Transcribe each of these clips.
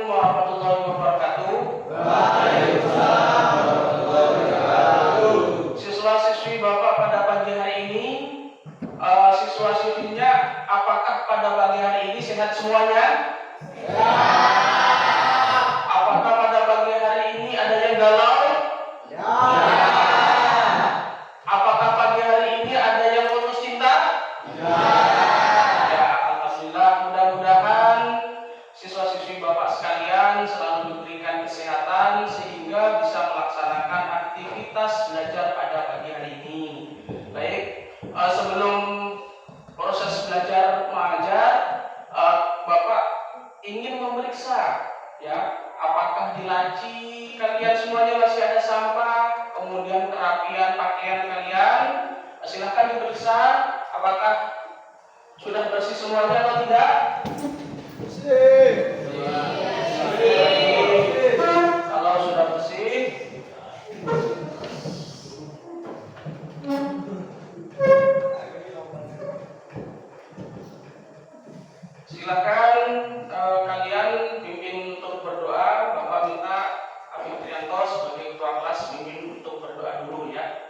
warahmatullahi wabarakatuh. Waalaikumsalam warahmatullahi wabarakatuh. Siswa-siswi Bapak pada pagi hari ini, siswa-siswinya apakah pada pagi hari ini sehat semuanya? Ya. Apakah pada pagi hari ini ada yang galau? Ya. Apakah pagi hari ini ada yang putus cinta? Ya. Ya, alhamdulillah, mudah-mudahan siswa-siswi Bapak sekalian selalu diberikan kesehatan sehingga bisa melaksanakan aktivitas belajar pada pagi hari ini. Baik, sebelum proses belajar mengajar, Bapak ingin memeriksa ya, apakah di laci kalian semuanya masih ada sampah, kemudian kerapian pakaian kalian. Silahkan diperiksa apakah sudah bersih semuanya atau tidak. Bersih. Kalau sudah bersih, silakan kalian pimpin untuk berdoa. Bapak minta Abi Trianto sebagai ketua kelas pimpin untuk berdoa dulu ya.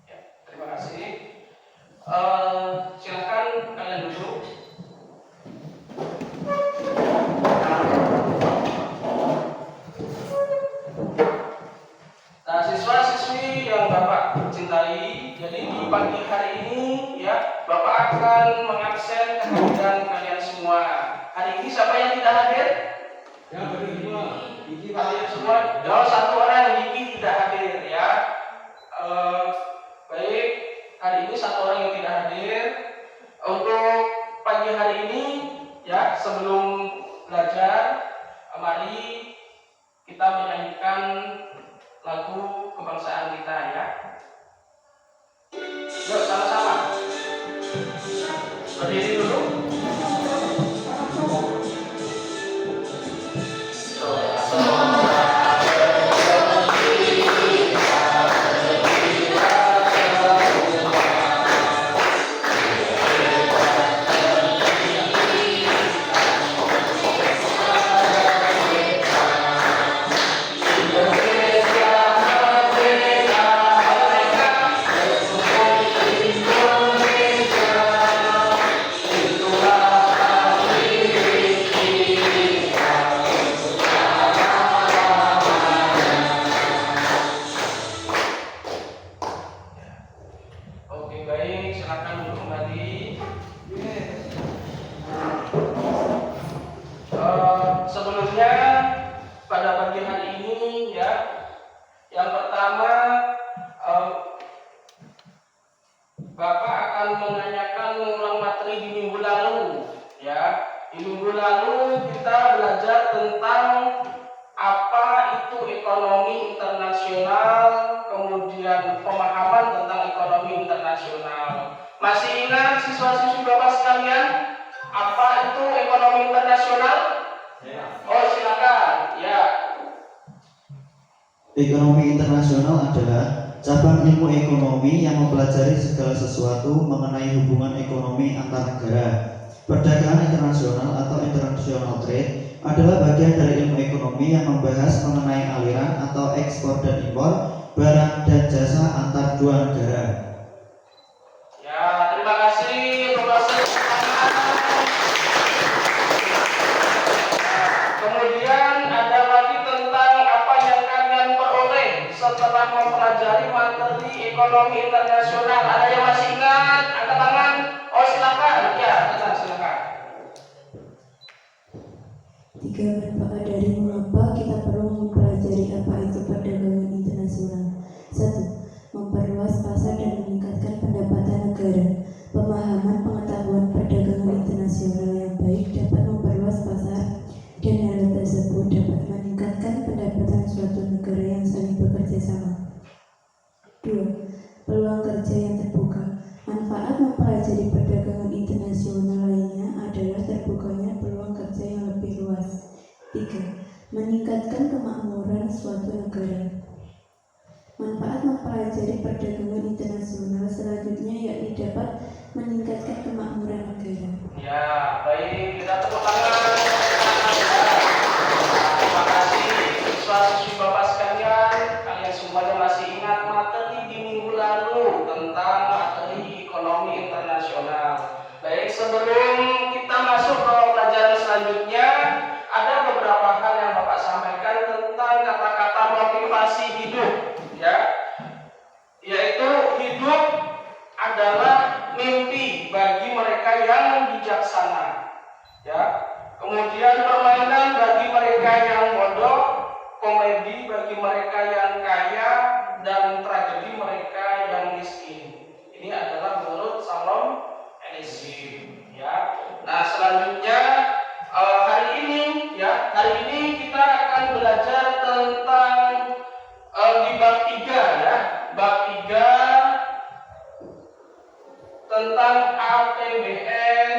Ya, terima kasih. Silakan kalian duduk. Nah, siswa-siswi yang Bapak cintai, jadi di pagi hari ini ya, Bapak akan mengabsen kehadiran kalian semua. Hari ini siapa yang tidak hadir? Yang kedua, Kalian semua. Oh, satu orang Diki tidak hadir ya. Baik, hari ini satu orang yang tidak hadir. Untuk pagi hari ini ya, sebelum belajar, mari kita menyanyikan lagu kebangsaan kita ya. Yuk sama-sama. Berdiri dulu. Oke, baik, silakan duduk kembali. Sebelumnya pada pagi hari ini ya, yang pertama Bapak akan menanyakan ulang materi di minggu lalu ya. Di minggu lalu kita belajar tentang apa itu ekonomi internasional, kemudian pemahaman tentang ekonomi internasional. Masih ingat siswa-siswi Bapak sekalian apa itu ekonomi internasional? Ya. Oh, silakan. Ya. Ekonomi internasional adalah cabang ilmu ekonomi yang mempelajari segala sesuatu mengenai hubungan ekonomi antar negara. Perdagangan internasional atau international trade adalah bagian dari ilmu ekonomi yang membahas mengenai aliran atau ekspor dan impor barang dan jasa antar dua negara. Ya, terima kasih Profesor. Kemudian ada lagi tentang apa yang kalian peroleh setelah mempelajari materi ekonomi internasional. Ada yang masih ingat? Angkat tangan. Oh, silakan. Ya, silakan. 3. Manfaat dari mengapa kita perlu mempelajari apa itu perdagangan internasional. 1. Memperluas pasar dan meningkatkan pendapatan negara. Pemahaman pengetahuan perdagangan internasional yang baik dapat memperluas pasar dan hal tersebut dapat meningkatkan pendapatan suatu negara yang saling bekerja sama. 2. Peluang kerja yang terbuka. Manfaat mempelajari perdagangan internasional lainnya adalah terbukanya peluang kerja yang lebih luas. 3. 3. Meningkatkan kemakmuran suatu negara. Manfaat mempelajari perdagangan internasional selanjutnya yakni dapat meningkatkan kemakmuran negara. Ya, baik, kita tepuk tangan. Terima kasih siswa-siswi Bapak sekalian. Kalian semuanya masih ingat materi di minggu lalu tentang materi ekonomi internasional. Baik, sebelum kita masuk ke pelajaran selanjutnya, ada beberapa hal yang Bapak sampaikan tentang kata-kata motivasi hidup, ya, yaitu hidup adalah mimpi bagi mereka yang bijaksana, ya. Kemudian permainan bagi mereka yang bodoh, komedi bagi mereka yang kaya, dan tragedi mereka yang miskin. Ini adalah menurut Salom Elysium, ya. Nah, selanjutnya hari ini kita akan belajar tentang di bab 3, ya. Bab 3 tentang APBN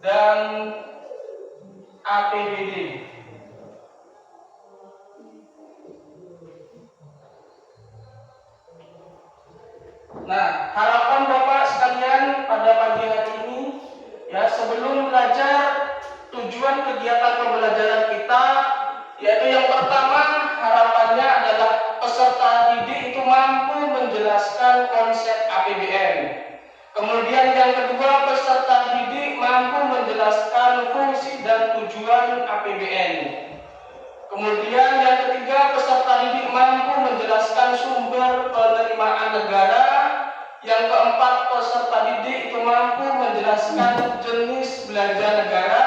dan APBD. Nah, harapan Bapak sekalian pada pagi hari ini, ya, sebelum belajar, tujuan kegiatan pembelajaran kita, yaitu yang pertama, harapannya adalah peserta didik itu mampu menjelaskan konsep APBN. Kemudian yang kedua, peserta didik mampu menjelaskan fungsi dan tujuan APBN. Kemudian yang ketiga, peserta didik mampu menjelaskan sumber penerimaan negara. Yang keempat, peserta didik itu mampu menjelaskan jenis belanja negara.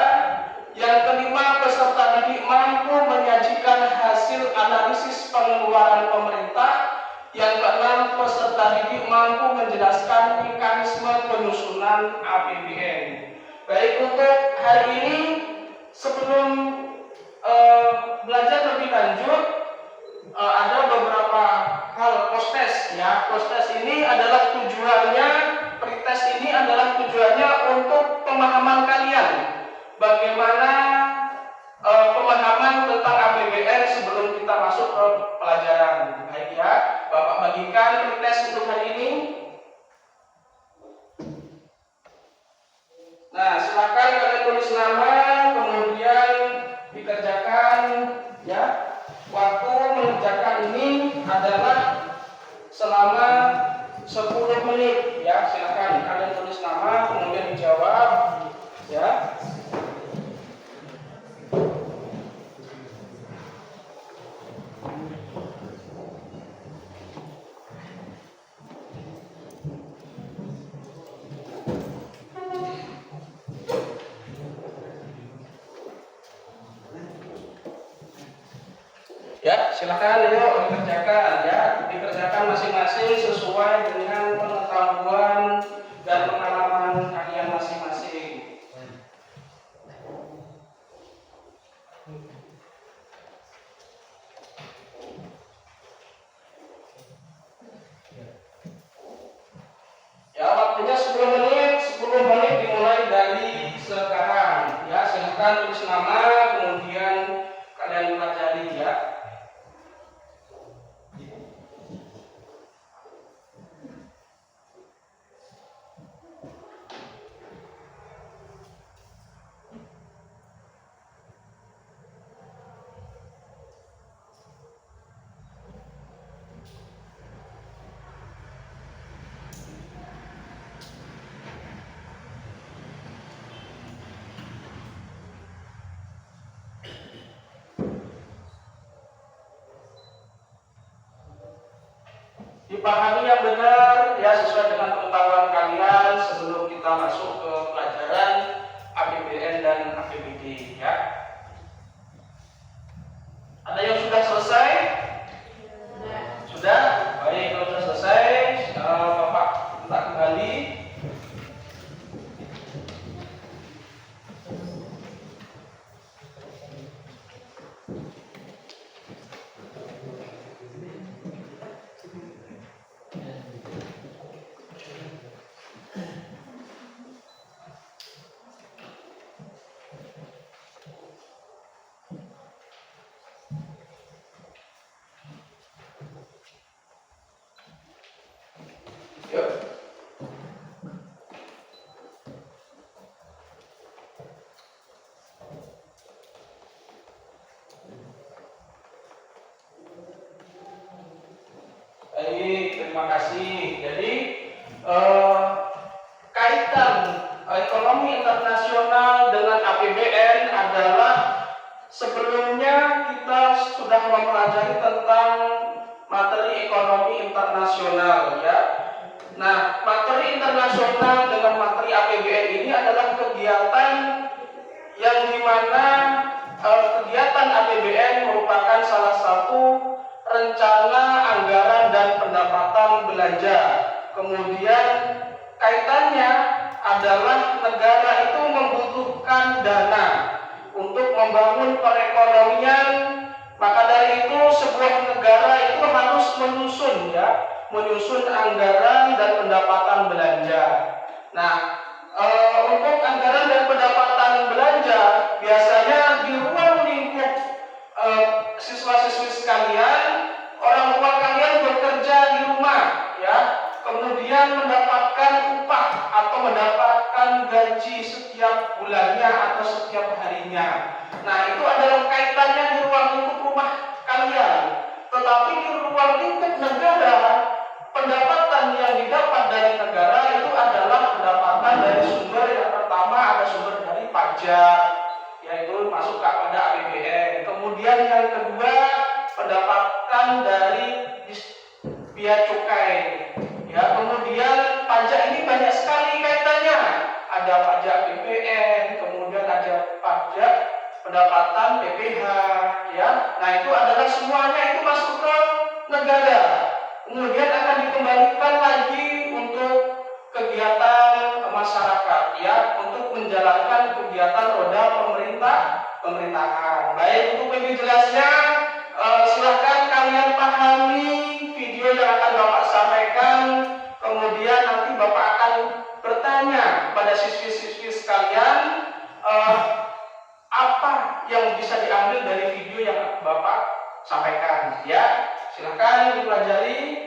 Yang kelima, peserta didik mampu menyajikan hasil analisis pengeluaran pemerintah. Yang keenam, peserta didik mampu menjelaskan mekanisme penyusunan APBN. Baik, untuk hari ini sebelum belajar lebih lanjut, ada beberapa hal post-test, ya. Post-test ini adalah tujuannya, pretest ini adalah tujuannya untuk pemahaman kalian. Bagaimana pemahaman tentang APBN sebelum kita masuk ke pelajaran. Baik, ya, Bapak bagikan pretest untuk hari ini. Nah, silakan kalian tulis nama, kemudian dikerjakan, ya. Waktu mengerjakan ini adalah selama 10 menit, ya. Silakan kalian tulis nama, kemudian dijawab, ya. Ya, silakan yuk dikerjakan, ya. Dikerjakan masing-masing sesuai dengan pengetahuan dan pengalaman kalian masing-masing. Ya, waktunya 10 menit. 10 menit dimulai dari sekarang. Ya, silakan tulis nama, kemudian kalian pelajari, ya. Dipahami yang benar, ya, sesuai dengan pengetahuan kalian sebelum kita masuk ke pelajaran APBN dan APBD, ya. Ada yang sudah selesai? Sudah? Baik, kalau sudah selesai, Bapak minta kembali. terima kasih. Jadi kaitan ekonomi internasional dengan APBN adalah sebelumnya kita sudah mempelajari tentang materi ekonomi internasional ya. Nah, materi internasional dengan materi APBN ini adalah kegiatan yang dimana kegiatan APBN merupakan salah satu rencana anggaran dan pendapatan belanja. Kemudian kaitannya adalah negara itu membutuhkan dana untuk membangun perekonomian. Maka dari itu sebuah negara itu harus menyusun anggaran dan pendapatan belanja. Nah, untuk anggaran dan pendapatan belanja biasanya di ruang lingkup siswa-siswi sekalian, orang tua kalian bekerja di rumah ya, kemudian mendapatkan upah atau mendapatkan gaji setiap bulannya atau setiap harinya. Nah, itu adalah kaitannya di ruang lingkup rumah kalian. Tetapi di ruang lingkup negara, pendapatan yang didapat dari negara itu adalah pendapatan dari sumber yang pertama ada sumber dari pajak, yaitu masuk kepada APBN. Kemudian yang kedua pendapatan dari biaya cukai. Ya, kemudian pajak ini banyak sekali kaitannya. Ada pajak BPN, kemudian ada pajak pendapatan PPH, ya. Nah, itu adalah semuanya itu masuk ke negara. Kemudian akan dikembalikan lagi untuk kegiatan masyarakat, ya, untuk menjalankan kegiatan roda pemerintahan. Baik, untuk lebih jelasnya silahkan kalian pahami video yang akan Bapak sampaikan. Kemudian nanti Bapak akan bertanya kepada siswi-siswi sekalian apa yang bisa diambil dari video yang Bapak sampaikan, ya. Silahkan dipelajari.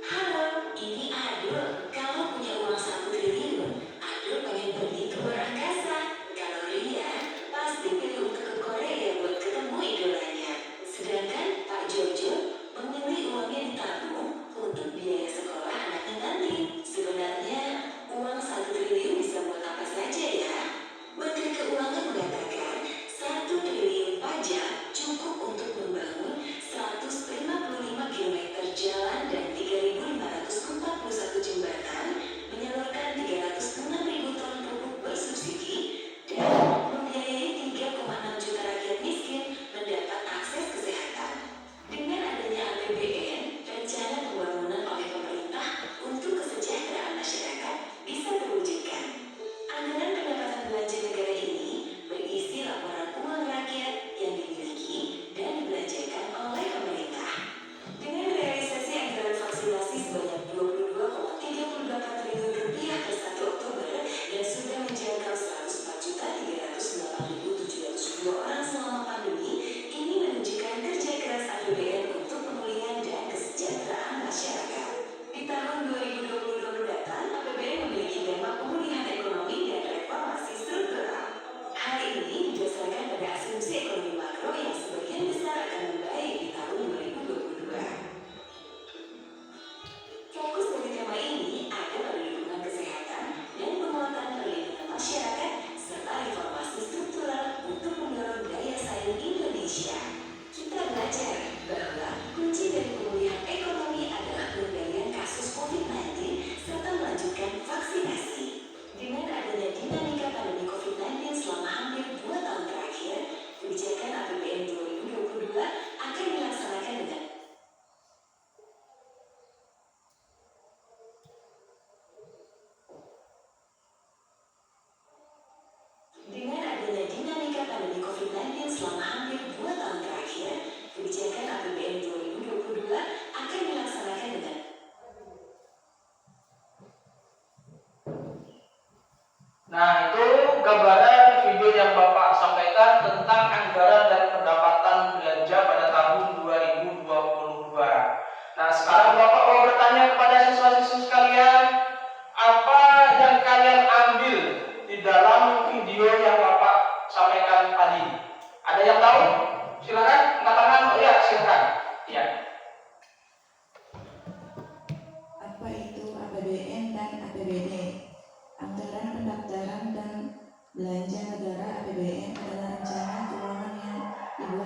Halo, ini Adul. Kalau punya uang 1 triliun, Adul pengen pergi ke luar angkasa. Kalau Ria, pasti pilih untuk ke Korea buat ketemu idolanya. Sedangkan Pak Jojo memilih uangnya ditabung untuk biaya sekolah anaknya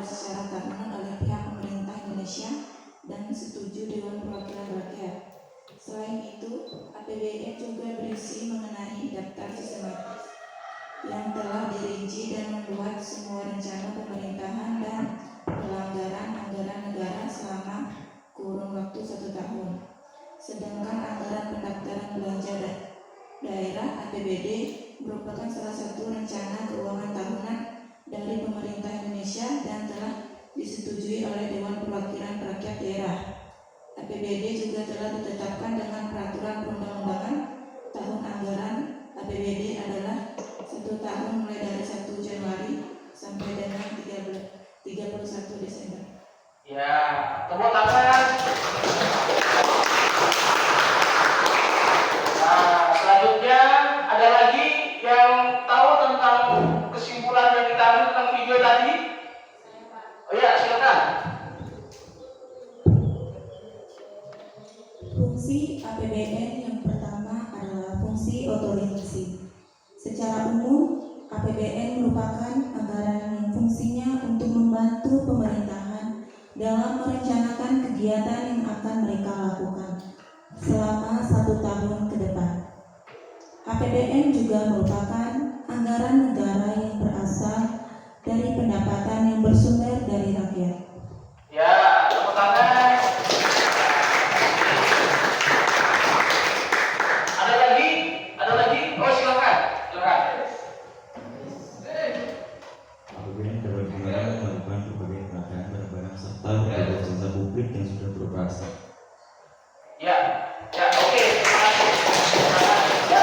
secara tahunan oleh pihak pemerintah Indonesia dan setuju Dewan Perwakilan Rakyat. Selain itu, APBN juga berisi mengenai daftar sistematis yang telah dirinci dan membuat semua rencana pemerintahan dan pelanggaran anggaran negara selama kurun waktu 1 tahun. Sedangkan anggaran pendaftaran belanja daerah APBD merupakan salah satu rencana keuangan tahunan dari pemerintah Indonesia dan telah disetujui oleh Dewan Perwakilan Rakyat Daerah. APBD juga telah ditetapkan dengan peraturan perundang-undangan. Tahun anggaran APBD adalah 1 tahun mulai dari 1 Januari sampai dengan 31 Desember. Ya, tepuk tangan. Nah, selanjutnya ada lagi yang tahu tentang kesimpulan yang kita ambil tentang video tadi? Oh ya, silakan. Fungsi APBN yang pertama adalah fungsi otorisasi. Secara umum, APBN merupakan anggaran yang fungsinya untuk membantu pemerintahan dalam merencanakan kegiatan yang akan mereka lakukan selama 1 tahun ke depan. APBN juga merupakan anggaran negara yang berasal dari pendapatan yang bersumber dari rakyat. Ya, tepuk tangan. Ada lagi? Ada lagi? Oh, silakan. Silakan. APBN dapat digunakan melakukan berbagai pengadaan barang-barang serta berbagai jasa publik yang sudah beroperasi. Ya, ya, oke. Terima kasih. Ya.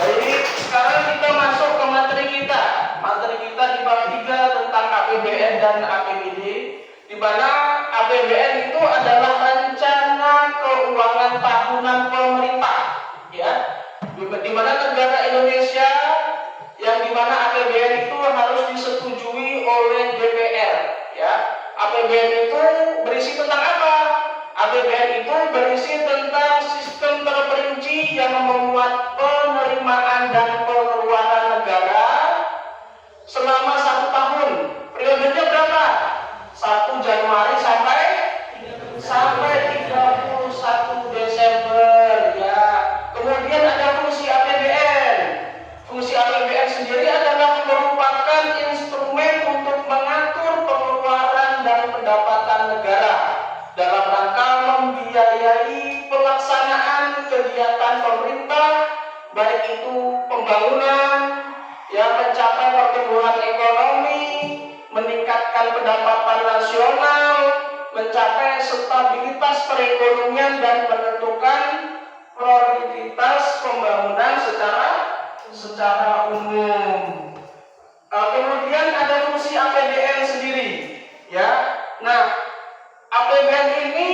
Jadi sekarang kita masuk ke materi kita. Materi kita di bab 3 tentang APBN dan APBD, di mana APBN itu adalah rencana keuangan tahunan pemerintah, ya. Di mana negara Indonesia yang di mana APBN itu harus disetujui oleh DPR, ya. APBN itu berisi tentang apa? APBN itu berisi tentang sistem terperinci yang memuat penerimaan dan pengeluaran negara selama 1 tahun. Periodenya berapa? 1 Januari sampai 31 Desember, ya. Kemudian ada fungsi APBN. Fungsi APBN sendiri adalah merupakan instrumen untuk mengatur pengeluaran dan pendapatan negara dalam rangka membiayai pelaksanaan kegiatan pemerintah, baik itu pembangunan, yang mencapai pertumbuhan ekonomi, meningkatkan pendapatan nasional, mencapai stabilitas perekonomian dan menentukan prioritas pembangunan secara umum. Kemudian ada fungsi APBN sendiri, ya. Nah, APBN ini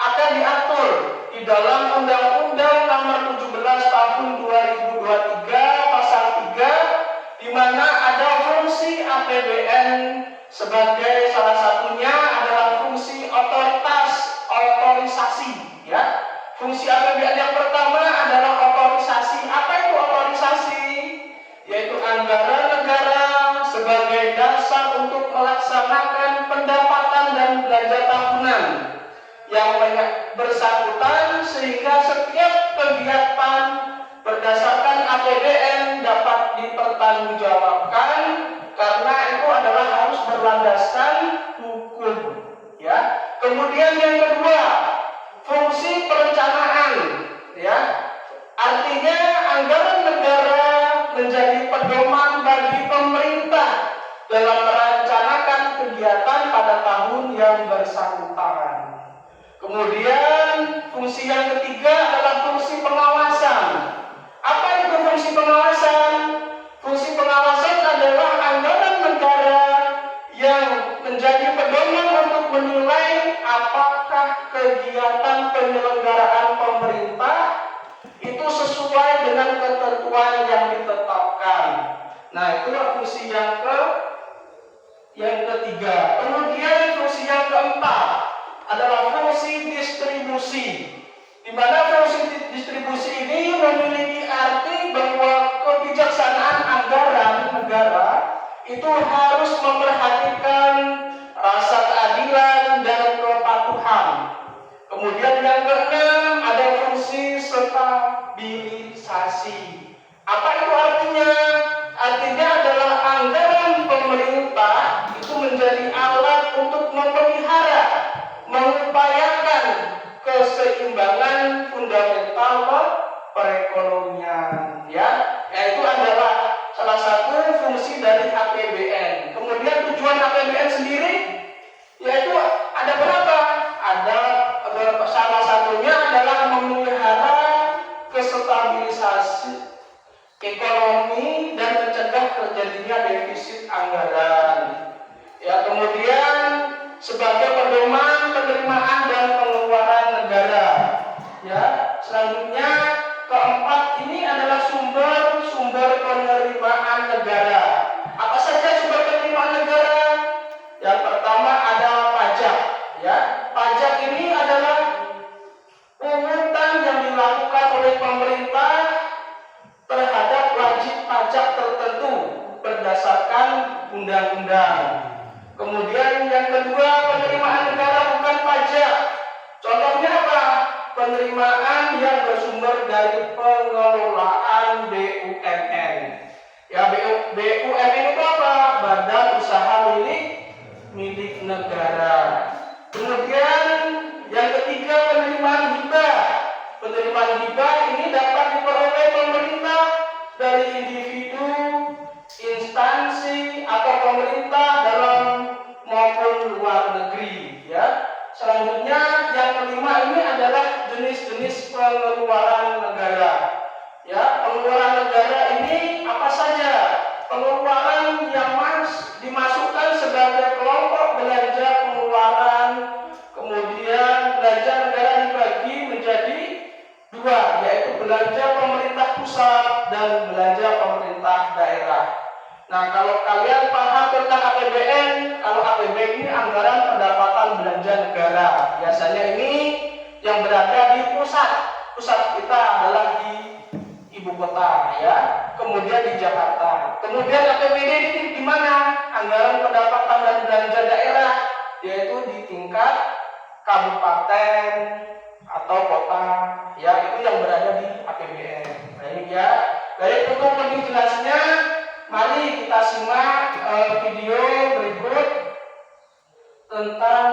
akan diatur di dalam Undang-Undang Nomor 17 Tahun 2023 Pasal 3, di mana ada fungsi APBN sebagai salah satunya adalah fungsi otorisasi, ya. Fungsi APBN yang pertama adalah otorisasi. Apa itu otorisasi? Yaitu anggaran negara sebagai dasar untuk melaksanakan pendapatan dan belanja tahunan yang bersangkutan, sehingga setiap kegiatan berdasarkan APBN dapat dipertanggungjawabkan karena itu adalah harus berlandaskan hukum, ya. Kemudian yang kedua, fungsi perencanaan, ya. Artinya anggaran negara menjadi pedoman bagi pemerintah dalam merencanakan kegiatan pada tahun yang bersangkutan. Kemudian fungsi yang ketiga adalah fungsi pengawasan. Apa itu fungsi pengawasan? Fungsi pengawasan adalah anggaran negara yang menjadi pedoman untuk menilai apakah kegiatan penyelenggaraan pemerintah itu sesuai dengan ketentuan yang ditetapkan. Nah, itulah fungsi yang ketiga. Kemudian fungsi yang keempat adalah fungsi distribusi, di mana fungsi distribusi ini memiliki arti bahwa kebijaksanaan anggaran negara itu harus memperhatikan stabilisasi. Apa itu artinya? Artinya adalah anggaran pemerintah itu menjadi alat untuk memelihara, mengupayakan keseimbangan fundamental perekonomian, ya. Yaitu adalah salah satu fungsi dari APBN. Kemudian tujuan APBN sendiri yaitu ada berapa? Ada salah satunya adalah memelihara kestabilisasi ekonomi dan mencegah terjadinya defisit anggaran. Ya, kemudian sebagai pedoman penerimaan dan pengeluaran negara. Ya, selanjutnya keempat ini adalah sumber penerimaan negara. Apa saja sumber penerimaan negara? Yang pertama ada pajak. Ya, pajak ini adalah pungutan yang dilakukan oleh pemerintah terhadap wajib pajak tertentu berdasarkan undang-undang. Kemudian yang kedua, penerimaan negara bukan pajak. Contohnya apa? Penerimaan yang bersumber dari pengelolaan BUMN. Ya, BUMN itu apa? Badan usaha milik negara. Kemudian yang ketiga, penerimaan hibah. Penerimaan hibah ini dapat diperoleh pemerintah dari individu, instansi atau pemerintah dalam maupun luar negeri, ya. Selanjutnya yang kelima ini adalah jenis-jenis pengeluaran negara. Ya, pengeluaran negara ini apa saja? Pengeluaran yang dimasukkan sebagai kelompok belanja pengeluaran. Kemudian belanja negara dibagi menjadi dua, yaitu belanja pemerintah pusat dan belanja pemerintah daerah. Nah, kalau kalian paham tentang APBN, kalau APBN ini anggaran pendapatan belanja negara. Biasanya ini yang berada di pusat. Pusat kita adalah di ibu kota, ya. Kemudian di Jakarta. Kemudian APBD ini di mana? Anggaran pendapatan dan belanja daerah, yaitu di tingkat kabupaten atau kota, ya, itu yang berada di APBN. Baik, ya. Baik, untuk lebih jelasnya, mari kita simak video berikut tentang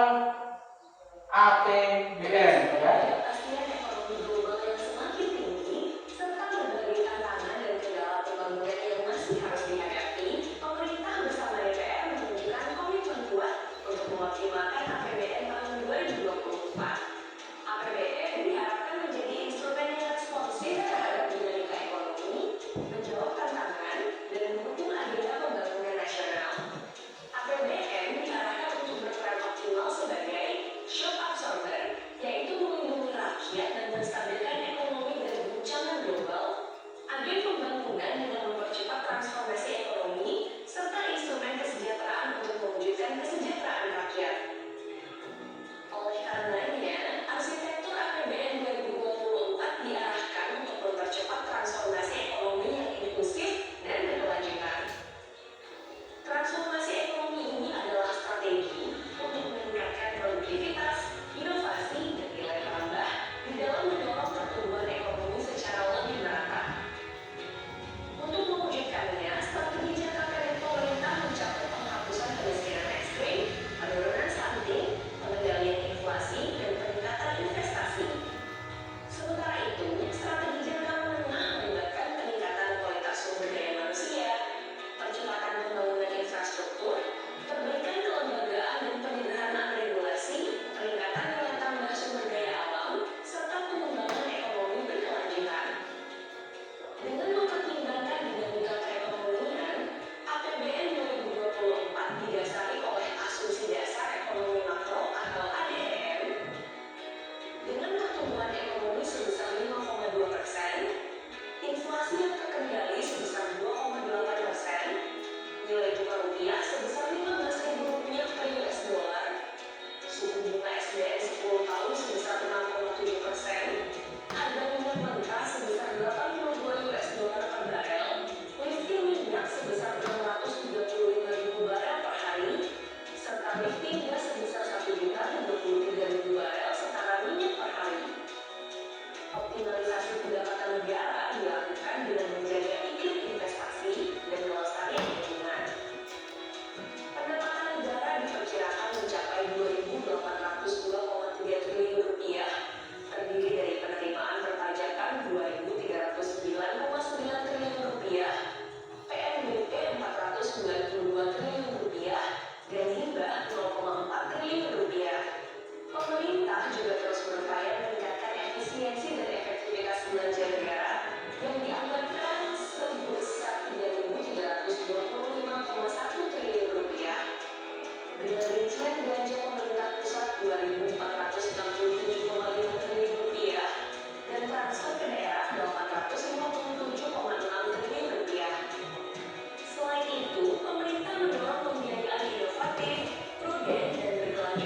APBN, ya. Ketidakpastian ekonomi global yang semakin tinggi serta berbagai tantangan dan kendala pembangunan yang masih harus dihadapi, pemerintah bersama DPR menunjukkan komitmen kuat untuk mengoptimalkan APBN tahun 2024. APBN diharapkan menjadi instrumen yang responsif terhadap dinamika ekonomi, menjawab tantangan, dan mendukung agenda pembangunan nasional. APBN diarahkan untuk berperan optimal sebagai shock absorber, yaitu melindungi rakyat dan menstabilkan ekonomi dari guncangan global, agen pembangunan dengan mempercepat transformasi ekonomi, serta instrumen kesejahteraan untuk mewujudkan kesejahteraan rakyat. Oleh karenanya, arsitektur APBN 2024 diarahkan untuk mempercepat transformasi ekonomi yang inklusif dan berkelanjutan. Transformasi ekonomi ini adalah strategi untuk meningkatkan produktivitas, inovasi, dan nilai tambah di dalam mendorong pertumbuhan ekonomi secara lebih merata. Untuk mewujudkannya, strategi jangka pendek pemerintah mencakup penghapusan kemiskinan ekstrim, penurunan stunting, pengendalian inflasi, dan peningkatan investasi. Sementara itu, strategi jangka menengah melibatkan peningkatan kualitas sumber daya manusia, percepatan pembangunan infrastruktur, perbaikan kelembagaan dan penyederhanaan regulasi, peningkatan nilai tambah sumber daya alam, serta pengembangan ekonomi berkelanjutan. Dengan mempertimbangkan dinamika perekonomian, APBN 2024 didasari oleh asumsi dasar ekonomi makro atau ADEM dengan pertumbuhan ekonomi sebesar 5,2%, inflasi yang terkendali sebesar 2,8%, nilai tukar rupiah sebesar Rp15.000 per US dollar, suku bunga SBN 10 tahun sebesar 6,7%, harga minyak mentah sebesar 82 US dollar per barel, lifting minyak sebesar 635.000 barel per hari, serta lifting gas sebesar 1.033.000 barel setara minyak per hari. Optimalisasi pendapatan negara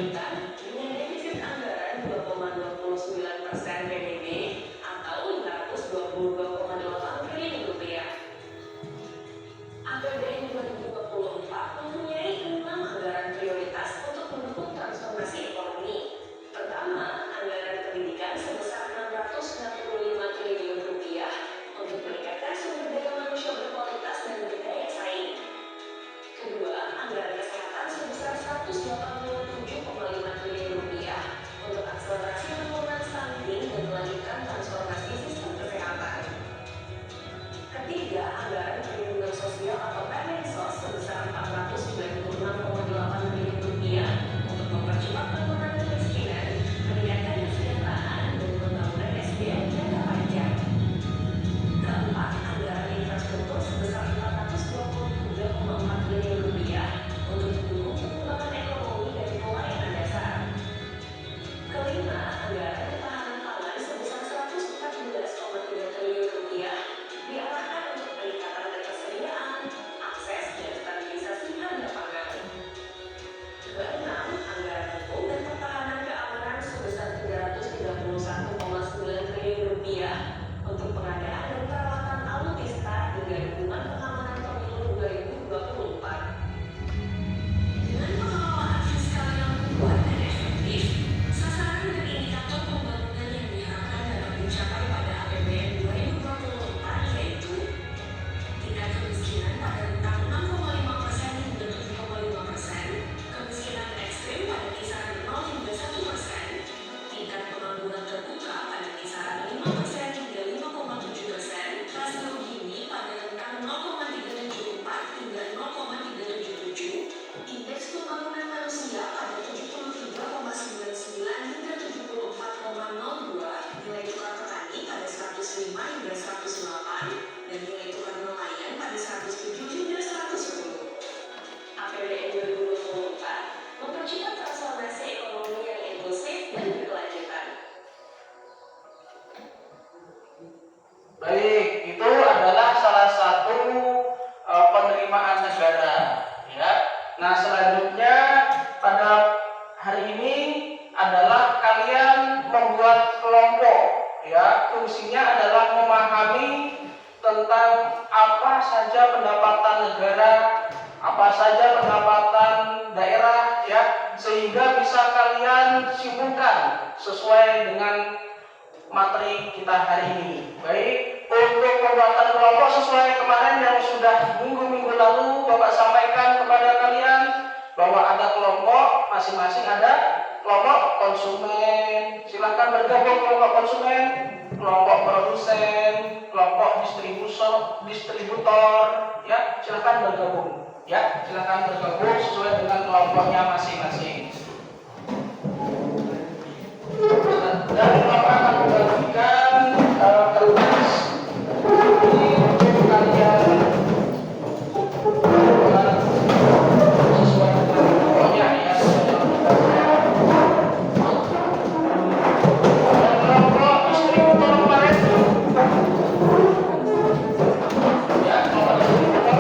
dilanjutkan dengan defisit anggaran 2,29% PDB atau 522,8 triliun rupiah. APBN 2024 mempunyai 6 anggaran prioritas untuk mendukung transformasi ekonomi. Pertama, anggaran pendidikan sebesar 665 triliun rupiah untuk meningkatkan sumber daya manusia berkualitas dan berdaya saing. Kedua, anggaran kesehatan sebesar 187,5 triliun rupiah untuk akselerasi penurunan stunting dan melanjutkan transformasi sistem kesehatan. Ketiga, anggaran perlindungan sosial atau Permensos sebesar 496,8 triliun rupiah untuk mempercepat penurunan kemiskinan, meningkatkan kesejahteraan, dan pembangunan SDM jangka panjang. Keempat, anggaran infrastruktur sebesar 423,4 triliun rupiah untuk mendukung pengembangan ekonomi dan pelayanan dasar. Kelima, anggaran ketahanan pangan sebesar 114,3 triliun rupiah diarahkan untuk peningkatan ketersediaan, akses, dan stabilisasi harga pangan. Keenam, anggaran hukum dan pertahanan keamanan sebesar 331,9 triliun rupiah untuk pengadaan dan perawatan alutsista hingga dukungan pengamanan pemilu 2024. Dengan pengelolaan fiskal yang kuat dan efektif, sasaran dan indikator pembangunan yang diharapkan dapat dicapai pada APBN 2024 yaitu tingkat kemiskinan pada rentang 6,5% hingga 7,5%, kemiskinan ekstrim pada kisaran 0 hingga 1%, tingkat pengangguran terbuka pada kisaran 5% hingga 5,7%, rasio Gini pada rentang 0,374 hingga 0,377, indeks pembangunan manusia pada 73,99 hingga 74,02, nilai tukar petani pada 105 hingga 108, dan nilai tukar nelayan pada 107 hingga 110. APBN 2024 mempercepat transformasi ekonomi yang inklusif dan berkelanjutan. Baik, itu adalah salah satu penerimaan negara, ya. Nah, selanjutnya pada hari ini adalah kalian membuat kelompok, ya. Fungsinya adalah memahami tentang apa saja pendapatan negara, apa saja pendapatan daerah, ya, sehingga bisa kalian simpulkan sesuai dengan materi kita hari ini. Baik, untuk pembuatan kelompok sesuai kemarin yang sudah minggu-minggu lalu Bapak sampaikan kepada kalian bahwa ada kelompok, masing-masing ada kelompok konsumen, silahkan bergabung kelompok konsumen, kelompok produsen, kelompok distributor, ya, silahkan bergabung, ya, silahkan bergabung sesuai dengan kelompoknya masing-masing. Dan Bapak akan membagikan kertas ini untuk kalian buat sesuai dengan kelompoknya, ya. Dan kelompok distributor kemarin, ya, kelompok distributor.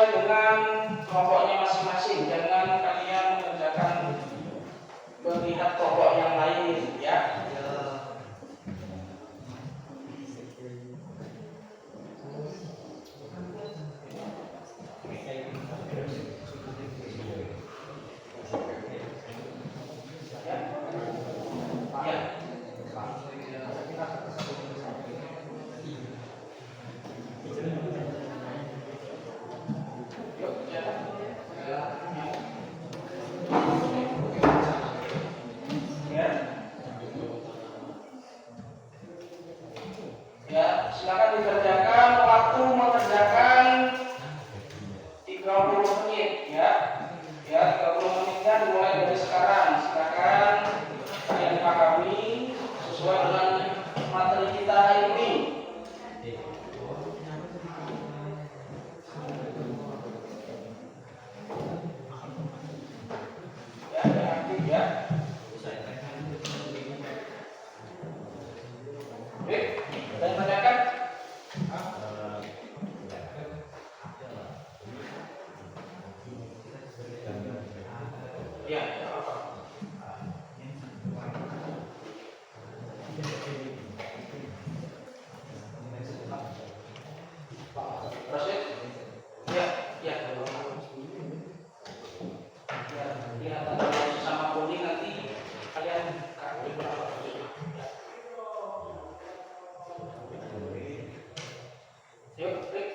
sesuai dengan kelompoknya masing-masing. Jangan kalian mengerjakan melihat kelompok yang lain, ya. Ya, silakan dikerjakan. Waktu mengerjakan 30 menit, ya. Ya, 30 menitnya dimulai dari sekarang. Silakan kalian pahami sesuai dengan materi kita hari ini. Ya, aktif ya. Oke, dan tanyakan. Ya, apa? Proses? Ya, ya. Ya, sama kuning nanti kalian kasih berapa? Yuk, klik.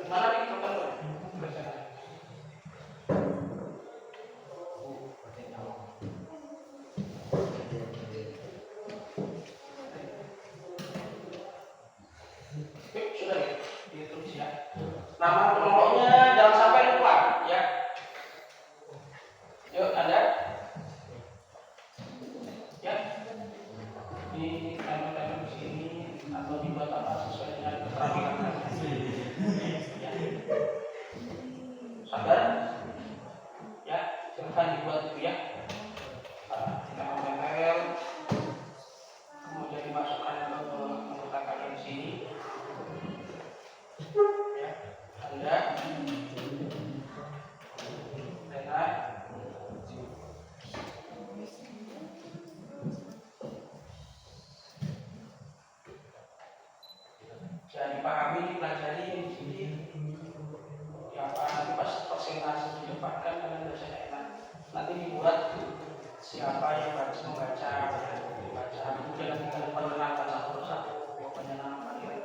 Mana nih teman-teman? Yuk, sudah ya. Ditulis ya. Nama kelompoknya jangan sampai lupa, ya. Yuk, Anda. Ya. Di tempel-tempel di sini atau dibuat apa sesuai dengan keterampilan. Ya. Sadar? Ya, silahkan dibuat itu ya. Kita tempel, kemudian dimasukkan ke anggota kalian di sini. Ya, Anda, Rena, jangan dipahami, dipelajari di sini. Ya, apa nanti pas presentasi di depan kan kalian biasanya enak. Nanti dibuat siapa yang harus membaca, dibaca. Jangan tinggal penerangkan satu persatu. Pokoknya nama kalian.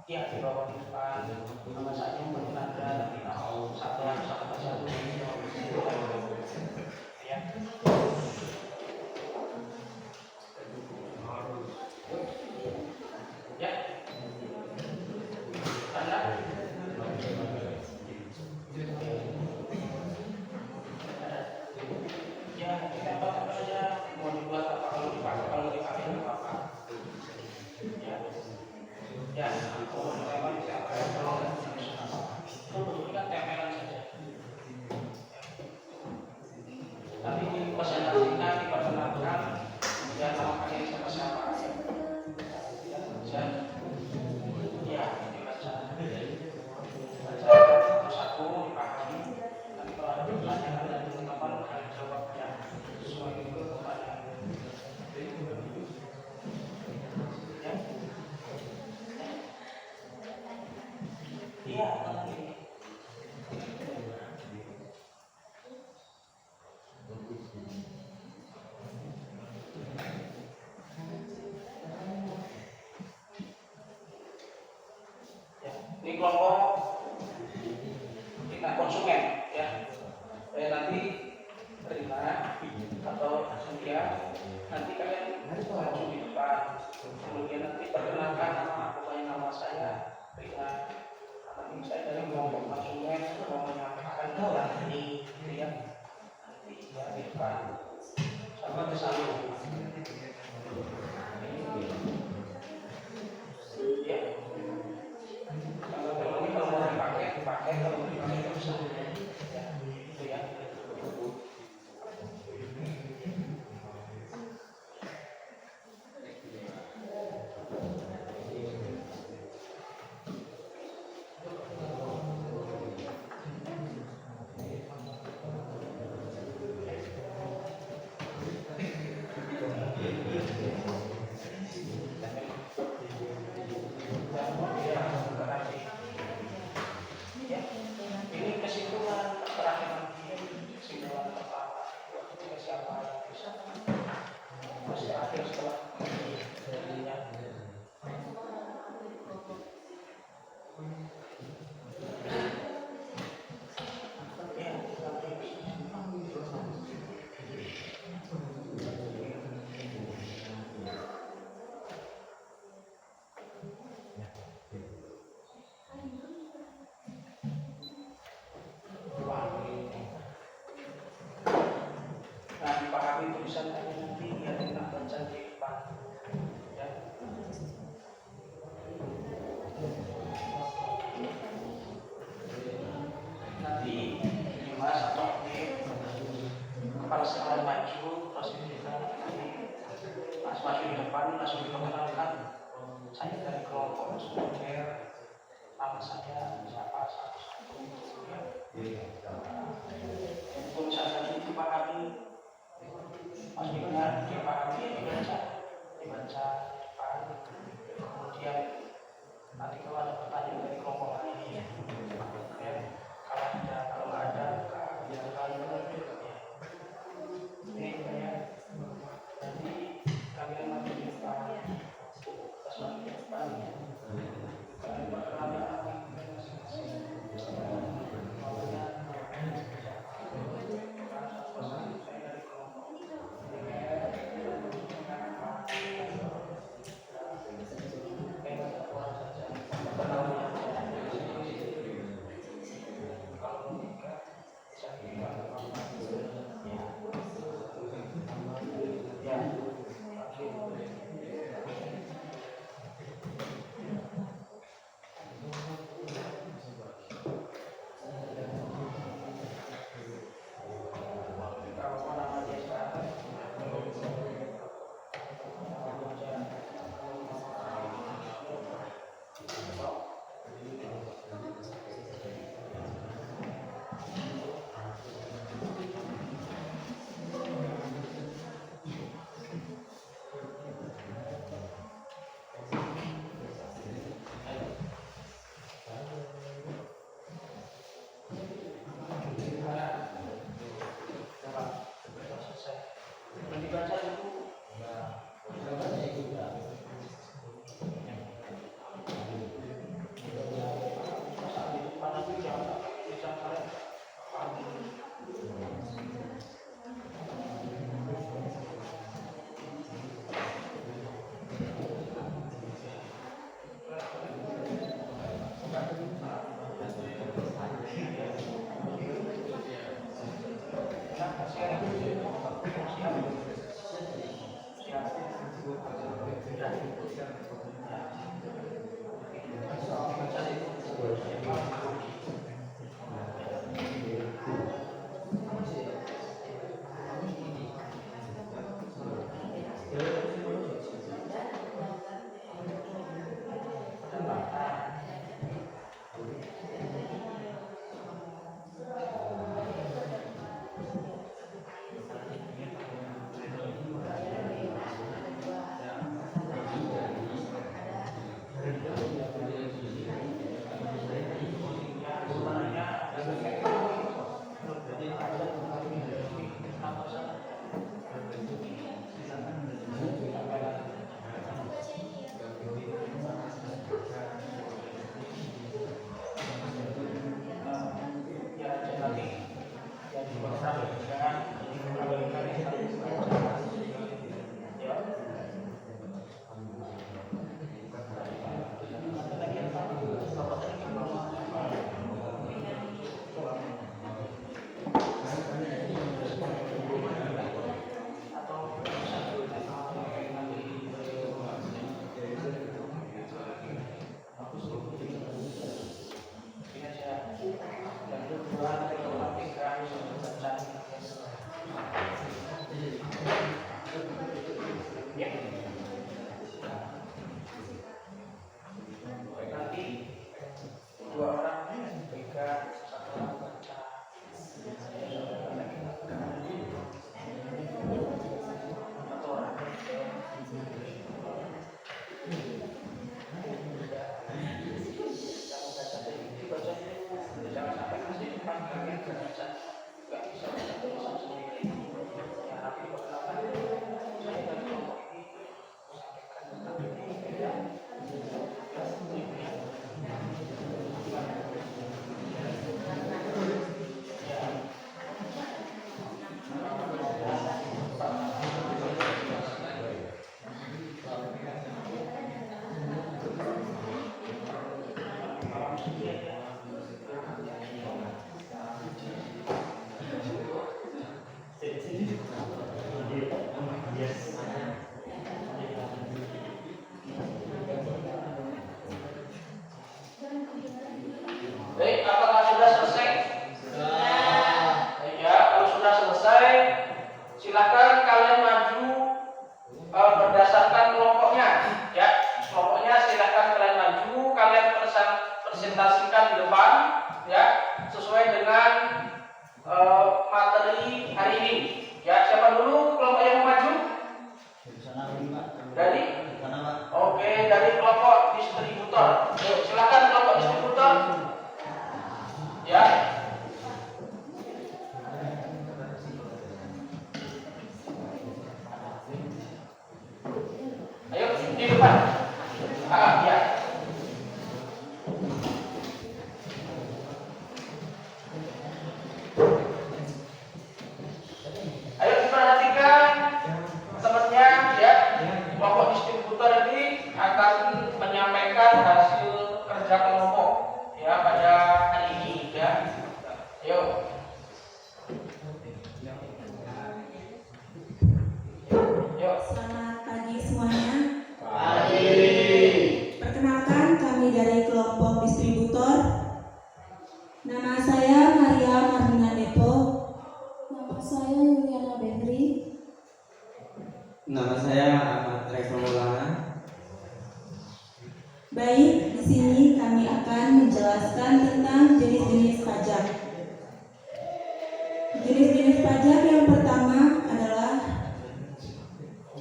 Ya, di bawah di depan. Nama saja mungkin ada, tapi tahu satu persatu. Ya. Ya. Anda? Ya, kita apa saja mau dibuat apa kalau dipakai apa. Ya. Ya, kalau ditempel bisa kalau itu bentuknya tempelan saja. depan langsung diperkenalkan. Saya dari kelompok Sumber. Nama saya siapa satu-satu ya. Untuk misalnya dipahami, pasti benar dipahami, dibaca depan. Kemudian nanti kalau ada pertanyaan dari kelompok lain ya, kalau nggak ada biar kalian lanjut ya. Ini ya. Jadi kalian maju di depan, terus maju di depan ya. Kalian berkenalan masing-masing. Baik, apakah sudah selesai? Baik ya, kalau sudah selesai, silakan kalian maju berdasarkan kelompok dari kelompok distributor. Ayo, silakan kelompok distributor. Ya. Ayo di depan. Ya. Ayo diperhatikan temannya ya. Kelompok distributor ini akan menyampaikan hasil kerja kelompok ya pada hari ini ya. Ayo. Yuk. Selamat pagi semuanya. Pagi. Perkenalkan, kami dari kelompok distributor. Nama saya Maria Marlina Depo. Nama saya Yuliana Benri. Nama saya Ahmad Revo Maulana. Baik, di sini kami akan menjelaskan tentang jenis-jenis pajak. Jenis-jenis pajak yang pertama adalah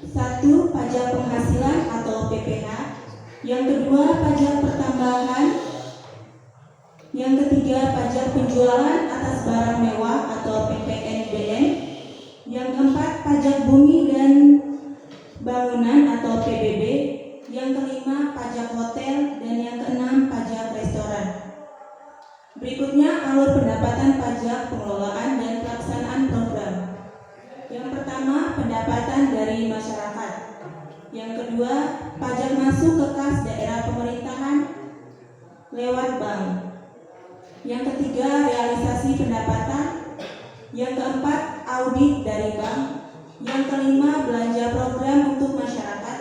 1. Pajak penghasilan atau PPh. Yang kedua, pajak pertambahan. Yang ketiga, pajak penjualan atas barang mewah atau PPNBM. Yang keempat, pajak bumi dan bangunan atau PBB. Yang kelima, pajak hotel. Dan yang keenam, pajak restoran. Berikutnya, alur pendapatan pajak, pengelolaan, dan pelaksanaan program. Yang pertama, pendapatan dari masyarakat. Yang kedua, pajak masuk ke kas daerah pemerintahan lewat bank. Yang ketiga, realisasi pendapatan. Yang keempat, audit dari bank. Yang kelima, belanja program untuk masyarakat.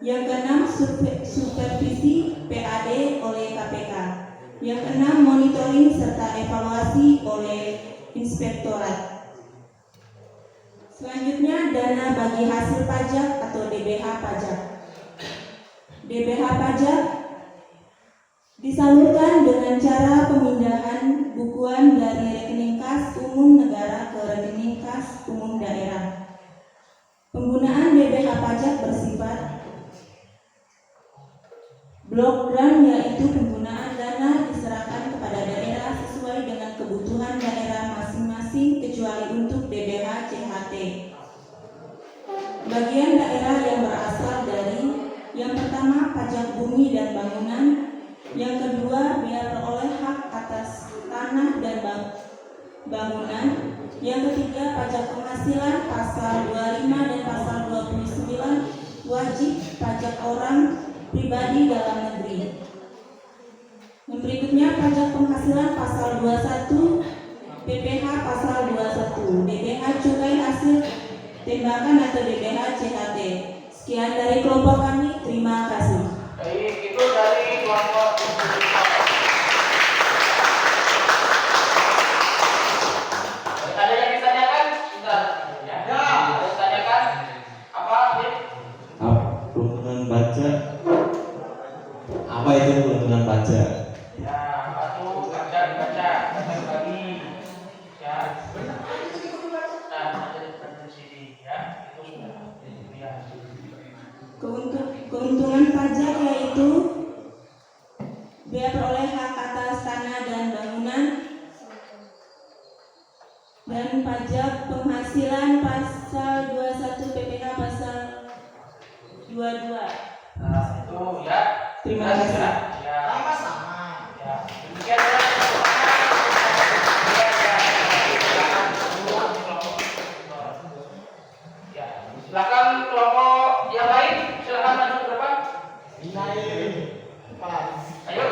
Yang keenam, supervisi PAD oleh KPK. Yang keenam, monitoring serta evaluasi oleh inspektorat. Selanjutnya, dana bagi hasil pajak atau DBH pajak. DBH pajak disalurkan dengan cara pemindahan bukuan dari rekening kas umum negara ke rekening kas umum daerah. Penggunaan DBH pajak bersifat blok grant, yaitu penggunaan dana diserahkan kepada daerah sesuai dengan kebutuhan daerah masing-masing kecuali untuk DBH CHT. Bagian daerah yang berasal dari yang pertama, pajak bumi dan bangunan. Yang kedua, biaya peroleh hak atas tanah dan bangunan. Yang ketiga, pajak penghasilan pasal 25 dan pasal 29, wajib pajak orang pribadi dalam negeri. Yang berikutnya, pajak penghasilan pasal 21, PPh pasal 21, DBH cukai hasil tembakan atau DBH CHT. Sekian dari kelompok kami, terima kasih. Baik, itu dari kelompok distributor. Ada yang ditanyakan? Bentar. Ya. Ada yang ditanyakan? Apa, Dit? Pengampunan pajak. Apa itu pengampunan pajak? Ya, apa tuh? Baca lagi. Ya. Nah, ada di sini ya. Itu sudah. Ya. Keuntungan pajak yaitu biaya peroleh hak atas tanah dan bangunan, dan pajak penghasilan pasal 21 PPh pasal 22. Nah, itu ya. Terima Jelas, kasih. Ya. Sama-sama. Ya. Demikian ya. Ya. Silakan kelompok yang lain, silakan maju ke depan. Naik. Pas. Ayo.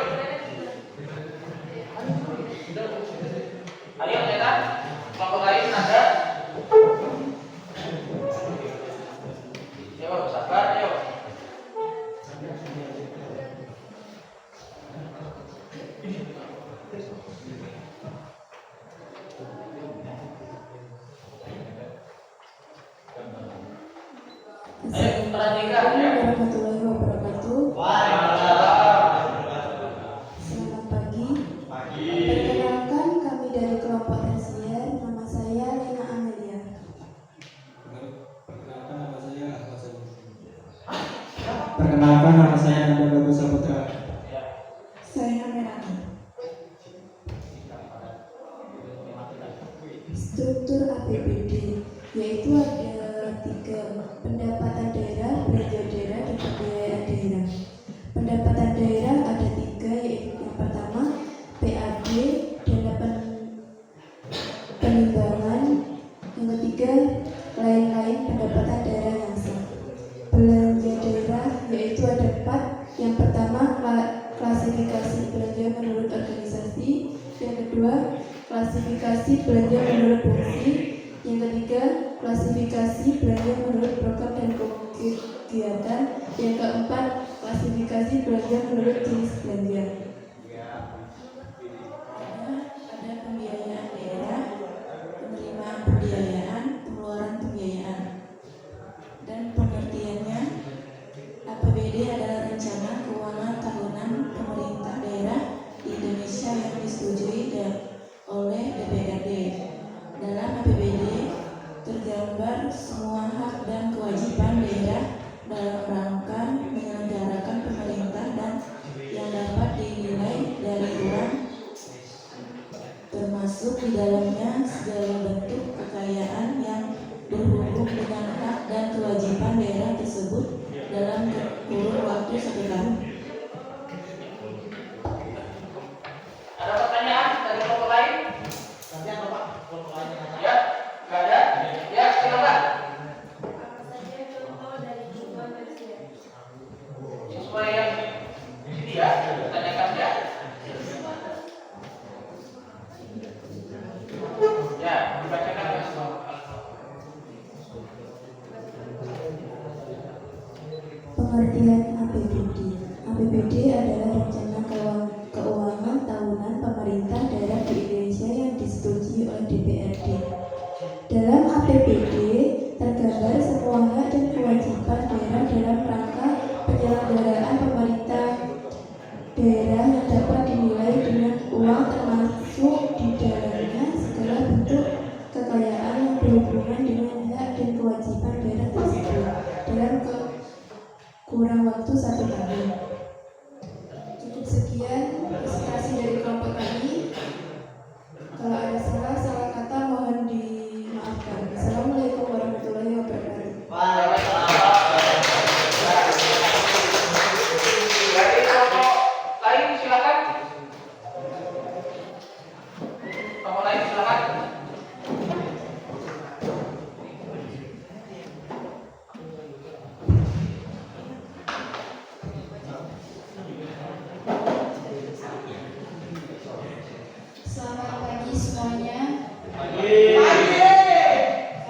Ayo, lihat. Kelompok lain ada. Ayo, sabar, ayo. Perkenalkan, nama saya Nanda Bagus Saputra. Saya Melani. Struktur APBD yaitu ada 3: pendapatan daerah, belanja daerah, dan pembiayaan daerah. Pendapatan daerah ada 3, yaitu yang pertama PAD, dana penimbangan, yang ketiga lain-lain pendapatan daerah yang sah. Belanja daerah yaitu ada 4. Yang pertama klasifikasi belanja menurut organisasi, yang kedua klasifikasi belanja menurut fungsi, yang ketiga klasifikasi belanja menurut program dan kegiatan, yang keempat klasifikasi belanja menurut jenis belanja. Ada pembiayaan daerah, penerimaan pembiayaan, pengeluaran pembiayaan. Dan pengertiannya, APBD adalah rencana keuangan tahunan pemerintah daerah di Indonesia yang disetujui oleh DPRD. Dalam APBD tergambar semua hak dan kewajiban daerah dalam rangka menyelenggarakan pemerintah dan yang dapat dinilai dari uang, termasuk di dalamnya segala bentuk kekayaan yang berhubung dengan hak dan kewajiban daerah tersebut dalam kurun waktu 1 tahun. Ada pertanyaan dari kelompok lain? Gantian Bapak, kelompok lain yang ada. Ya, nggak ada? Ya, silakan. Apa saja contoh dari jumlah presiden? Sesuai yang di sini ya, tanyakan ya. Ya, dibacakan ya semua. Pengertian APBD. APBD adalah rencana keuangan tahunan pemerintah daerah di Indonesia yang disetujui oleh DPRD. Dalam APBD tergambar semua hak dan kewajiban daerah dalam rangka penyelenggaraan pemerintah daerah yang dapat dinilai dengan uang, termasuk di dalamnya segala bentuk kekayaan yang berhubungan dengan hak dan kewajiban daerah tersebut dalam kurang waktu 1 tahun. Cukup sekian presentasi dari kelompok kami. Kalau ada salah kata mohon dimaafkan. Assalamualaikum warahmatullahi wabarakatuh. Dari kelompok lain silakan. Kelompok lain silakan. Selamat pagi semuanya.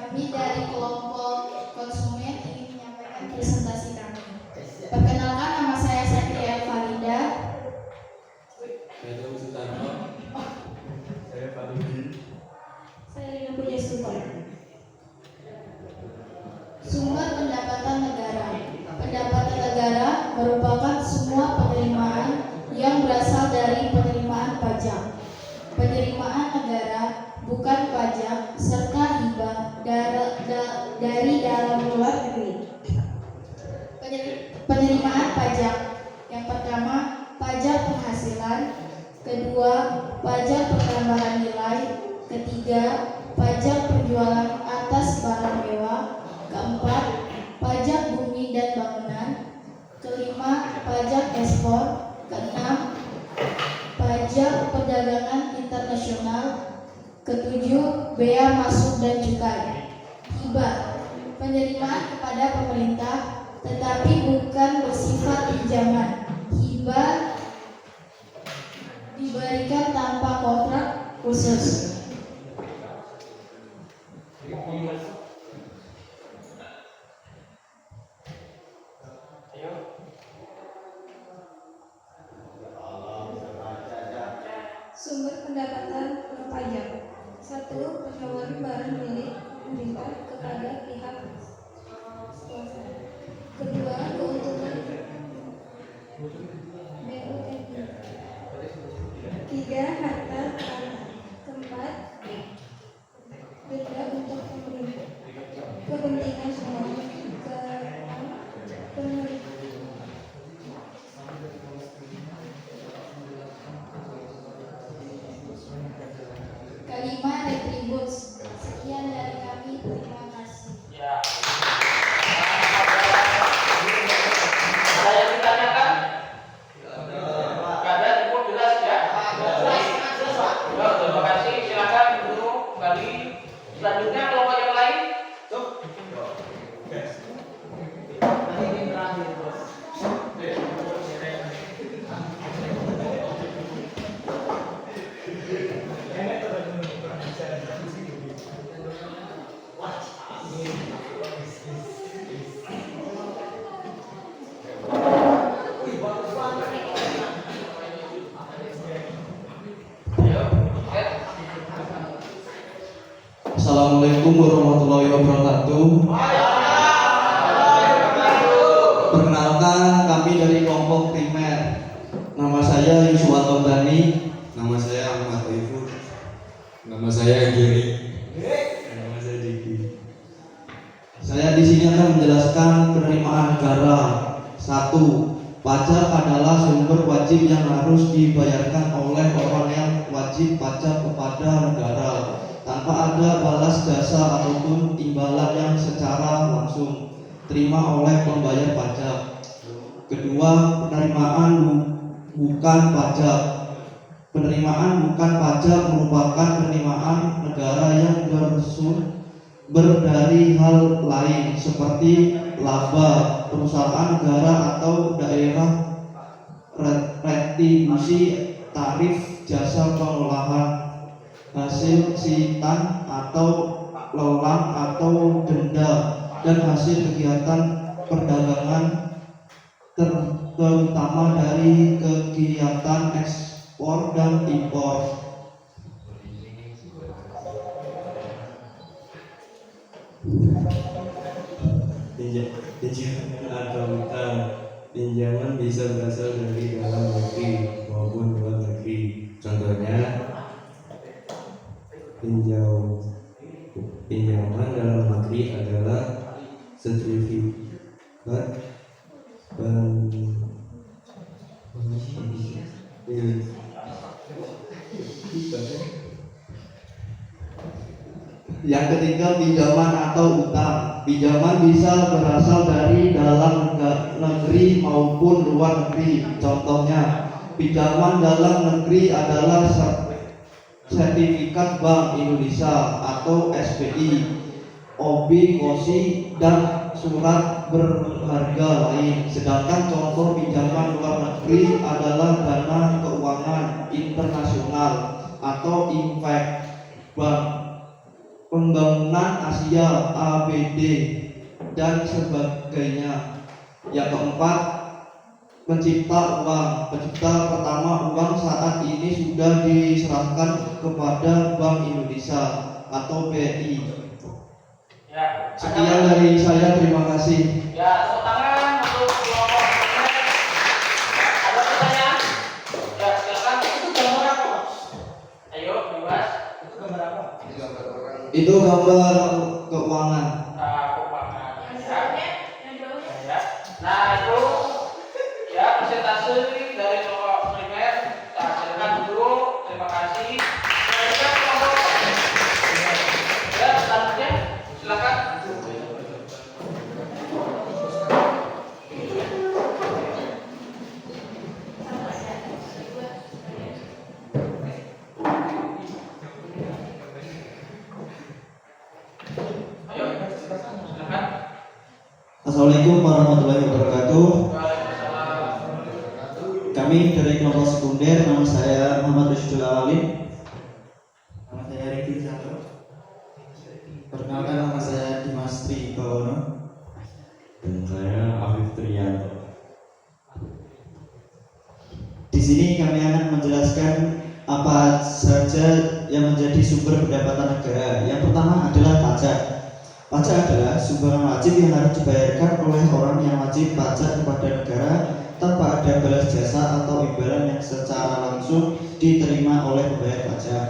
Kami dari kelompok konsumen ingin menyampaikan presentasi kami. Perkenalkan, nama saya Satria Farida. Saya Rina Pujastuti. Sumber pendapatan negara. Pendapatan negara merupakan semua penerimaan yang berasal dari penerimaan pajak, penerimaan negara, bukan pajak, serta hibah dari dalam luar negeri. Penerimaan pajak. Yang pertama, pajak penghasilan. Kedua, pajak penambahan nilai. Ketiga, pajak penjualan atas barang mewah. Keempat, pajak bumi dan bangunan. Kelima, pajak ekspor. Keenam, pajak perdagangan internasional. Ketujuh, bea masuk dan cukai. Hibah, penerimaan kepada pemerintah tetapi bukan bersifat pinjaman. Hibah diberikan tanpa kontrak khusus. Sumber pendapatan pajak. 1. Pengeluaran barang milik pemerintah kepada pihak swasta. Kedua, keuntungan BUMN. 3. Harta tanah. Keempat, denda untuk kepentingan umum. Keenam, Assalamualaikum warahmatullahi wabarakatuh. Perkenalkan, kami dari kelompok primer. Nama saya Yuswanto Dani. Nama saya Ahmad Taifur. Nama saya Giri. Nama saya Diki. Saya di sini akan menjelaskan penerimaan negara. 1. Pajak adalah sumber wajib yang harus dibayarkan oleh orang yang wajib pajak kepada negara tanpa ada balas jasa ataupun imbalan yang secara langsung terima oleh pembayar pajak. Kedua, penerimaan bukan pajak. Penerimaan bukan pajak merupakan penerimaan negara yang bersumber dari hal lain seperti laba perusahaan negara atau daerah, retribusi, tarif jasa pengolahan, hasil sitan atau lelang atau denda, dan hasil kegiatan perdagangan terutama dari kegiatan ekspor dan impor. Pinjaman atau utang. Pinjaman bisa berasal dari dalam negeri maupun luar negeri. Contohnya, pinjaman dalam negeri adalah sertifikat Yang ketiga, pinjaman atau utang. Pinjaman bisa berasal dari dalam negeri maupun luar negeri. Contohnya, pinjaman dalam negeri adalah sertifikat Bank Indonesia atau SBI, obligasi, dan surat berharga lain. Sedangkan contoh pinjaman luar negeri adalah dana keuangan internasional atau IMF, Bank Pembangunan Asia ABD, dan sebagainya. Yang keempat, pencipta uang. Pencipta pertama uang saat ini sudah diserahkan kepada Bank Indonesia atau BI. Ya, Sekian dari saya, terima kasih. ya, tepuk tangan untuk kelompok primer. Ada pertanyaan? Ya, silakan. Itu gambar apa, Pak? Ayo, Dimas. Itu gambar apa? Itu gambar keuangan. Keuangan. Ya. Nah, itu ya presentasi dari kelompok primer. Nah, silakan dulu. Terima kasih. Selanjutnya kelompok. Ya, selanjutnya silakan. Ayo, silakan. Assalamualaikum warahmatullahi wabarakatuh. Waalaikumsalam. Kami dari kelompok sekunder, nama saya Muhammad Rizky Awalin. Nama saya Riki Sandro. Perkenalkan, nama saya Dimas Tribawono. dan saya Afif Trianto. Di sini kami akan menjelaskan apa saja yang menjadi sumber pendapatan negara. Yang pertama adalah pajak. Pajak adalah sumbangan wajib yang harus dibayarkan oleh orang yang wajib pajak kepada negara tanpa ada balas jasa atau imbalan yang secara langsung diterima oleh pembayar pajak.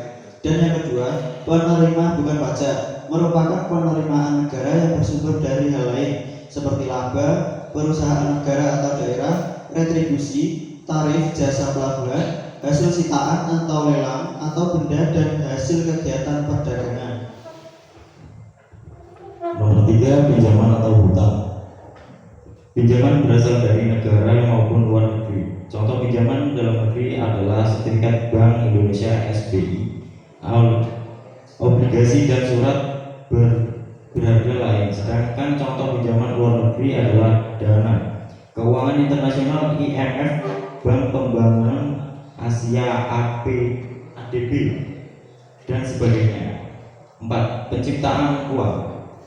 Dan yang kedua, penerima bukan pajak merupakan penerimaan negara yang bersumber dari hal lain seperti laba, perusahaan negara atau daerah, retribusi, tarif jasa pelabuhan, hasil sitaan atau lelang atau benda, dan hasil kegiatan perdagangan. Nomor 3, pinjaman atau hutang. Pinjaman berasal dari negara maupun luar negeri. Contoh pinjaman dalam negeri adalah sertifikat Bank Indonesia SBI, obligasi dan surat berharga lain. Sedangkan contoh pinjaman luar negeri adalah dana keuangan internasional IMF, Bank Pembangunan Asia ADB, dan sebagainya. 4. Penciptaan uang.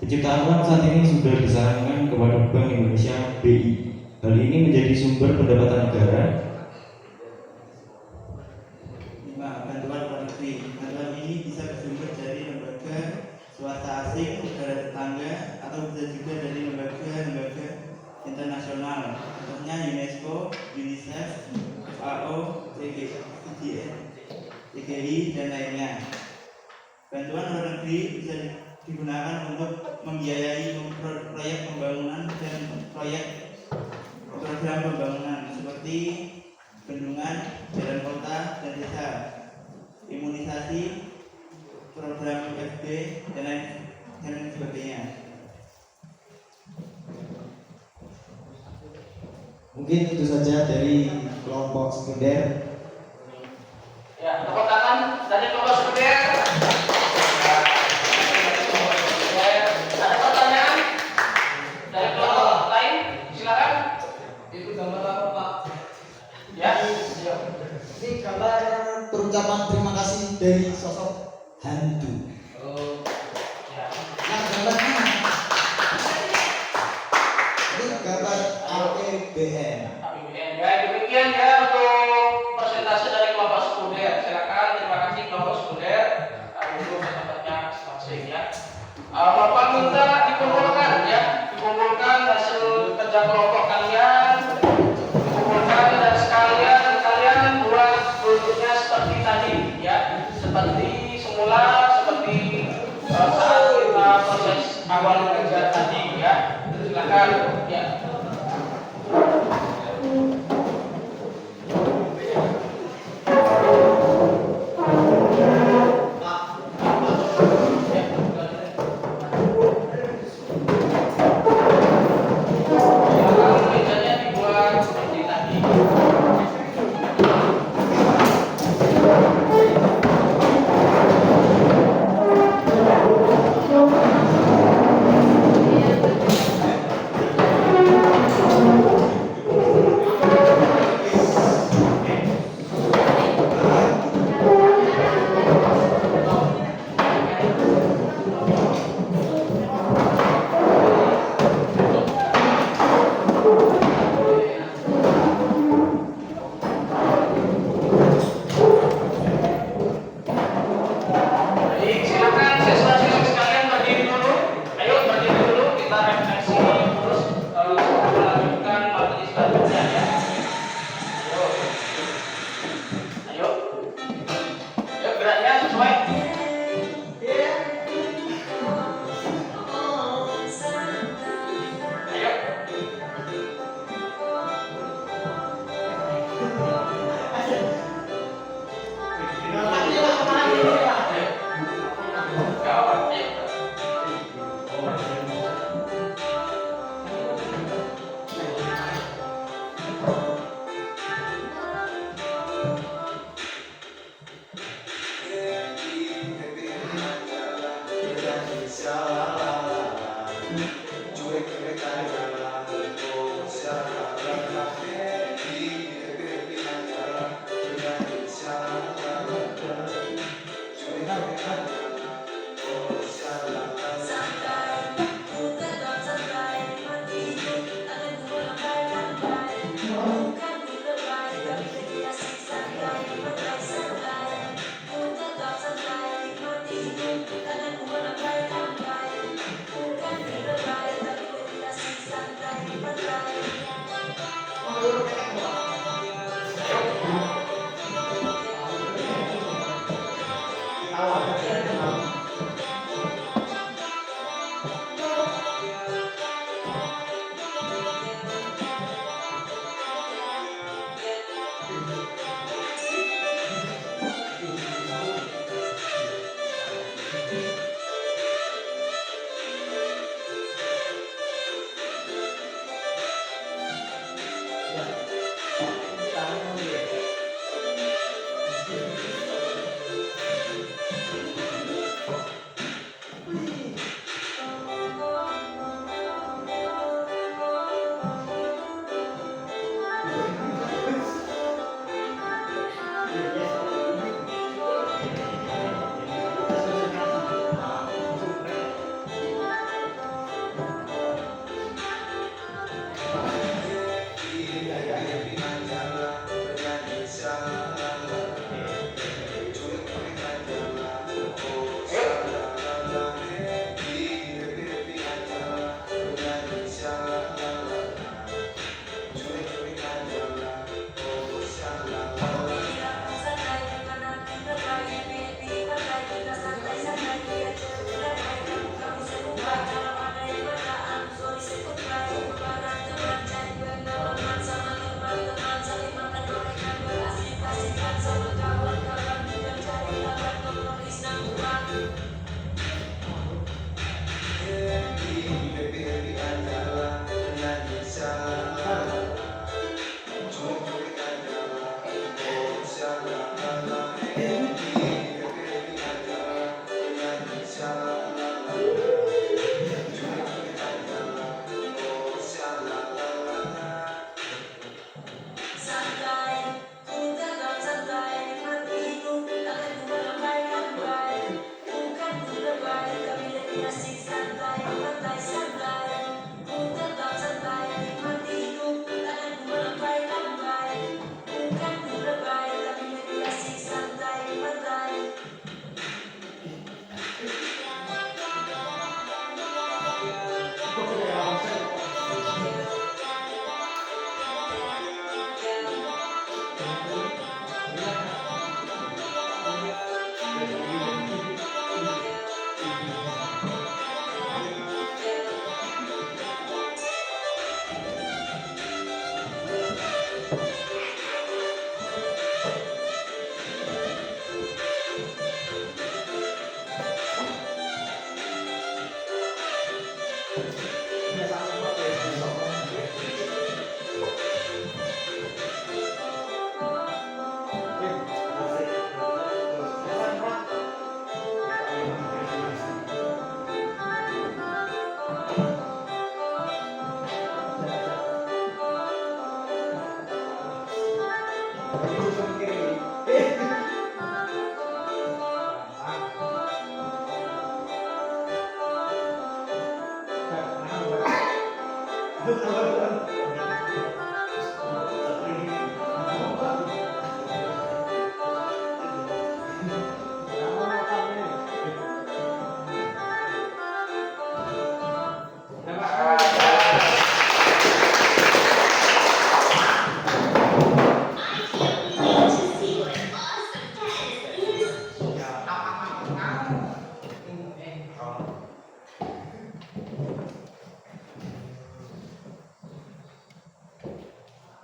Penciptaan uang saat ini sudah disarankan kepada Bank Indonesia BI. Hal ini menjadi sumber pendapatan negara. 5. Bantuan luar negeri. Bantuan ini bisa bersumber dari lembaga UNESCO, UNICEF, FAO, TGI, dan lainnya. Bantuan luar negeri bisa digunakan untuk membiayai proyek pembangunan dan program pembangunan seperti bendungan, jalan kota, dan desa, imunisasi, program FB, dan lain sebagainya. Mungkin itu saja dari kelompok sekunder. Ya, tepuk tangan dari kelompok sekunder. Ada pertanyaan dari kelompok lain? Silakan. Itu gambar apa, Pak? Ya. Ini gambar perucapan terima kasih dari sosok hantu. Oh, ya. Nah, gambarnya ini gambar APBN. APBN. Ya, demikian ya untuk presentasi dari kelompok sekunder. Silakan, terima kasih kelompok sekunder. Untuk tempatnya masing-masing ya. Bapak minta dikumpulkan ya, dikumpulkan hasil kerja kelompok kalian, dikumpulkan dan sekalian kalian buat bentuknya seperti tadi ya, seperti semula, seperti saat kita proses awal kerja tadi ya. Silakan ya.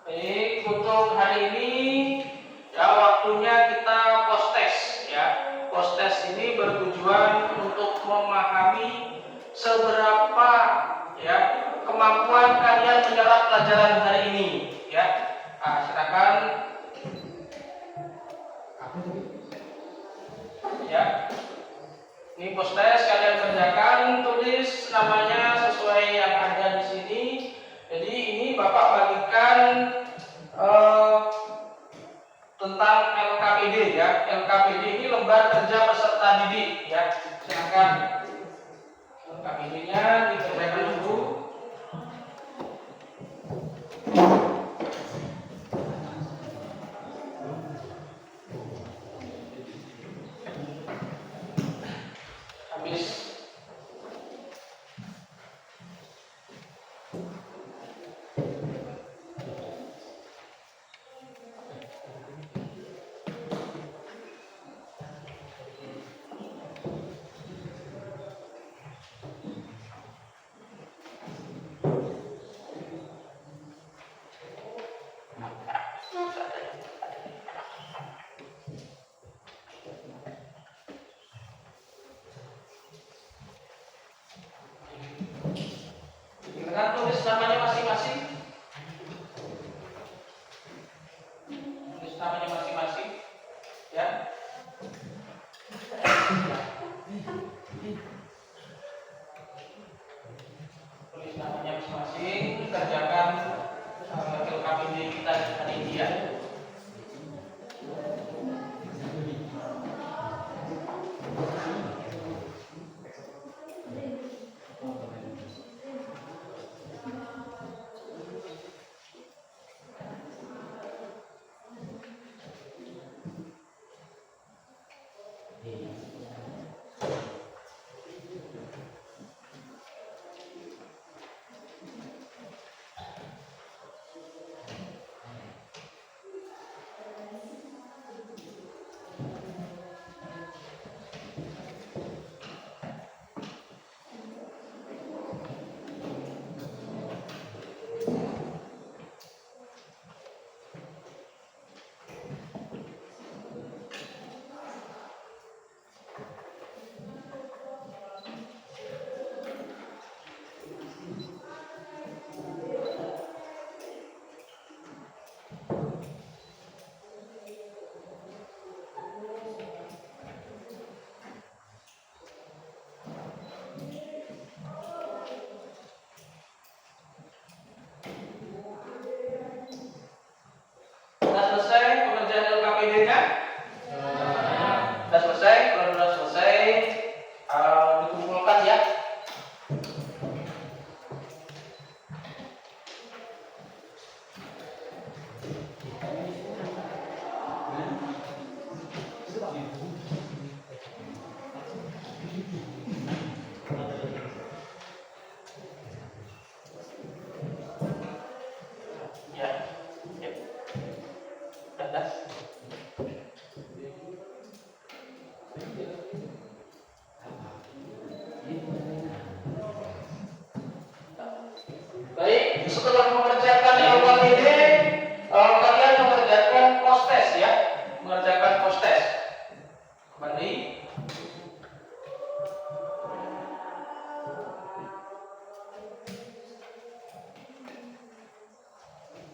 Baik, untuk hari ini ya waktunya kita post test ya. Post test ini bertujuan untuk memahami seberapa ya kemampuan kalian menyerap pelajaran hari ini ya. Nah, silakan ya. Ini post test kalian kerjakan, tulis namanya sesuai yang ada di sini. Jadi ini Bapak bagikan tentang LKPD ya. LKPD ini lembar kerja peserta didik ya. Silakan LKPD-nya dikerjakan dulu. Habis silakan tulis namanya masing-masing. Tulis namanya masing-masing ya. Tulis namanya masing-masing, kerjakan LKPD kita hari ini ya. Sudah selesai pengerjaan LKPD-nya? Sudah selesai? Kalau sudah selesai, dikumpulkan ya. Ya. Ya. Sudah. Baik, setelah mengerjakan LKPD, kalian mengerjakan post test ya. Mengerjakan post test. Kembali.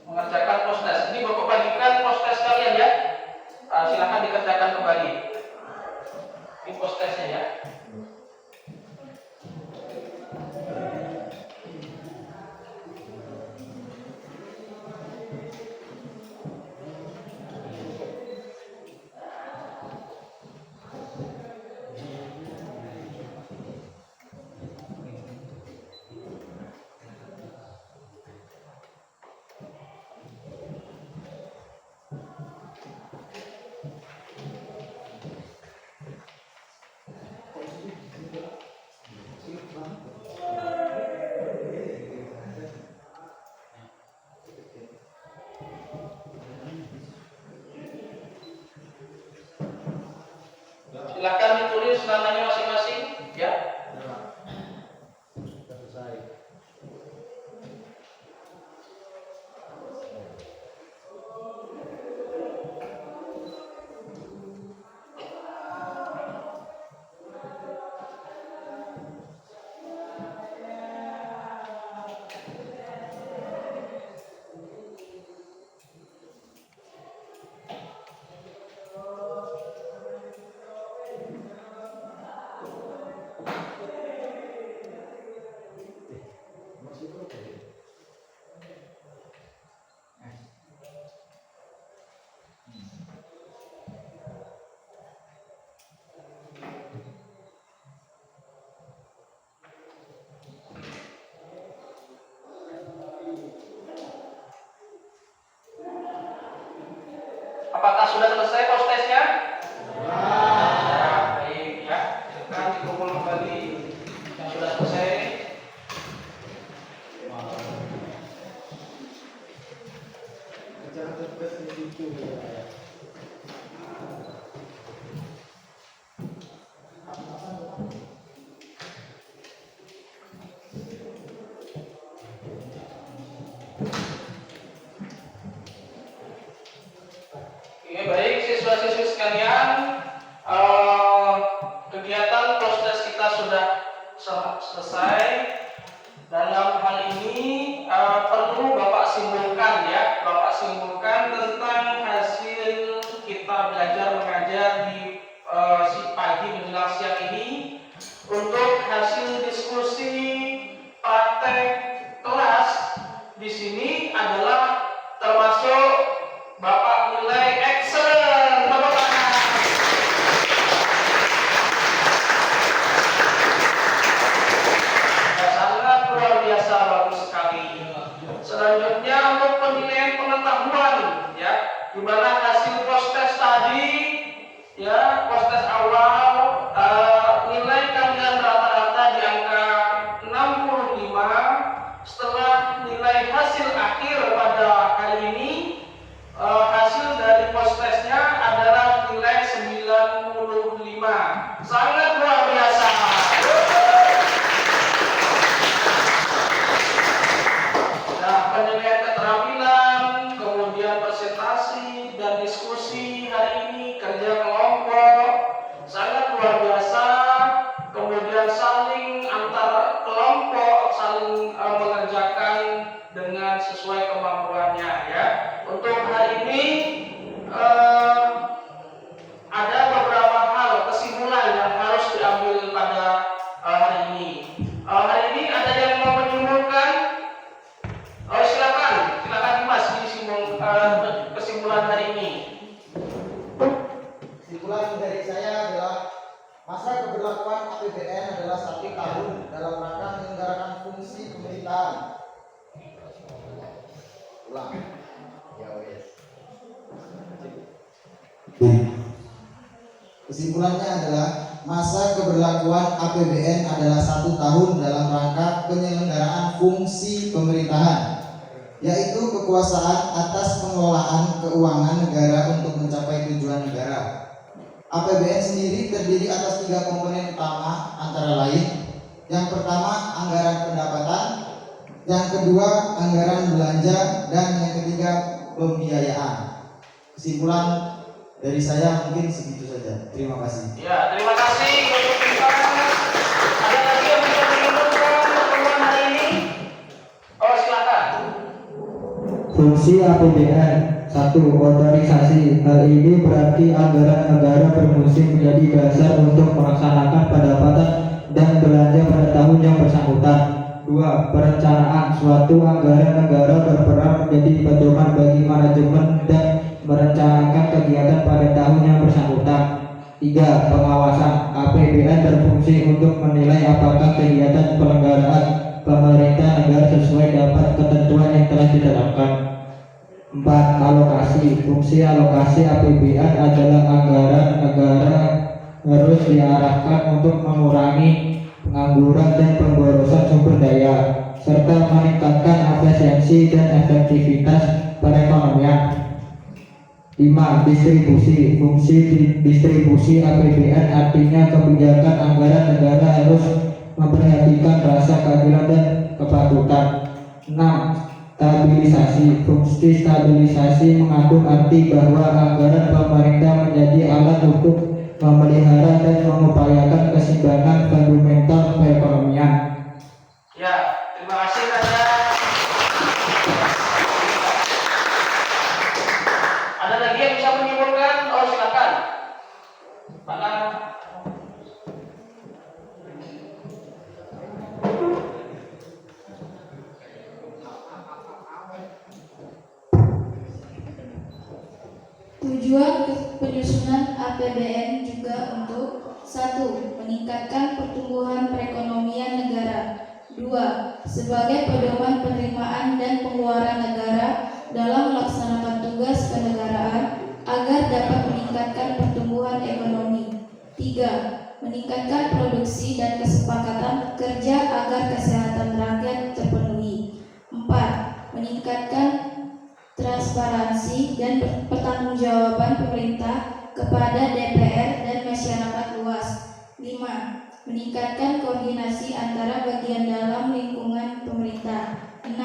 Mengerjakan post test. Ini Bapak bagikan post test kalian ya. Silakan ditulis namanya masing-masing, ya. Apakah sudah selesai postesnya? Ya, baik ya. Silakan dikumpul kembali yang sudah selesai. Oke, baik siswa-siswi sekalian, kegiatan proses kita sudah selesai. Dalam hal ini perlu Bapak simpulkan ya, Bapak simpulkan tentang hasil kita belajar mengajar di si pagi menjelang siang ini. Untuk hasil diskusi praktek kelas di sini adalah termasuk Bapak nilai excellent. Tepuk tangan. Ya, sangat luar biasa, bagus sekali. Selanjutnya untuk penilaian pengetahuan ya, di mana hasil proses tadi ya, proses awal nilai kalian rata-rata di angka 65. Setelah nilai hasil akhir pada kali ini, hasil dari postesnya adalah nilai 95. Sangat luar biasa. Nah, penilaian keterampilan, kemudian presentasi dan diskusi hari ini, kerja kelompok, sangat luar biasa. Kemudian saling antar kelompok, saling mengerjakan dengan sesuai kemampuannya ya. Untuk hari ini ada beberapa hal kesimpulan yang harus diambil pada hari ini. Hari ini ada yang mau menyimpulkan? Oh, silakan Dimas kesimpulan hari ini. Kesimpulan dari saya adalah masa keberlakuan APBN adalah 1 tahun dalam rangka menyelenggarakan fungsi pemerintahan. Ulang. Ya wes. Kesimpulannya adalah masa keberlakuan APBN adalah 1 tahun dalam rangka penyelenggaraan fungsi pemerintahan, yaitu kekuasaan atas pengelolaan keuangan negara untuk mencapai tujuan negara. APBN sendiri terdiri atas 3 komponen utama, antara lain: yang pertama anggaran pendapatan, yang kedua anggaran belanja, dan yang ketiga pembiayaan. Kesimpulan dari saya mungkin segitu saja. Terima kasih. Ya, terima kasih untuk kita. Ada lagi yang bisa menyimpulkan pertemuan hari ini? Oh, silakan. Fungsi APBN. 1. Otorisasi. Hal ini berarti anggaran negara berfungsi menjadi dasar untuk melaksanakan pendapatan dan belanja pada tahun yang bersangkutan. 2. Perencanaan. Suatu anggaran negara berperan menjadi pedoman bagi manajemen dan merencanakan kegiatan pada tahun yang bersangkutan. 3. Pengawasan. APBN berfungsi untuk menilai apakah kegiatan penyelenggaraan pemerintah negara sesuai dengan ketentuan yang telah ditetapkan. 4. Alokasi. Fungsi alokasi APBN adalah anggaran negara harus diarahkan untuk mengurangi pengangguran dan pemborosan sumber daya serta meningkatkan efisiensi dan efektivitas perekonomian. 5. Distribusi. Fungsi distribusi APBN artinya kebijakan anggaran negara harus memperhatikan rasa keadilan dan kepatutan. 6. Stabilisasi. Fungsi stabilisasi mengandung arti bahwa anggaran pemerintah menjadi alat untuk memelihara dan mengupayakan keseimbangan fundamental perekonomian. Ya, terima kasih Raja. Ada lagi yang bisa menyimpulkan? Oh, silakan. Mana? Tujuan penyusunan APBN juga untuk 1. Meningkatkan pertumbuhan perekonomian negara. 2. Sebagai pedoman penerimaan dan pengeluaran negara dalam melaksanakan tugas kenegaraan agar dapat meningkatkan pertumbuhan ekonomi. 3. Meningkatkan produksi dan kesepakatan kerja agar kesehatan rakyat terpenuhi. 4. Meningkatkan transparansi dan pertanggungjawaban pemerintah kepada DPR dan masyarakat luas. 5. Meningkatkan koordinasi antara bagian dalam lingkungan pemerintah. 6.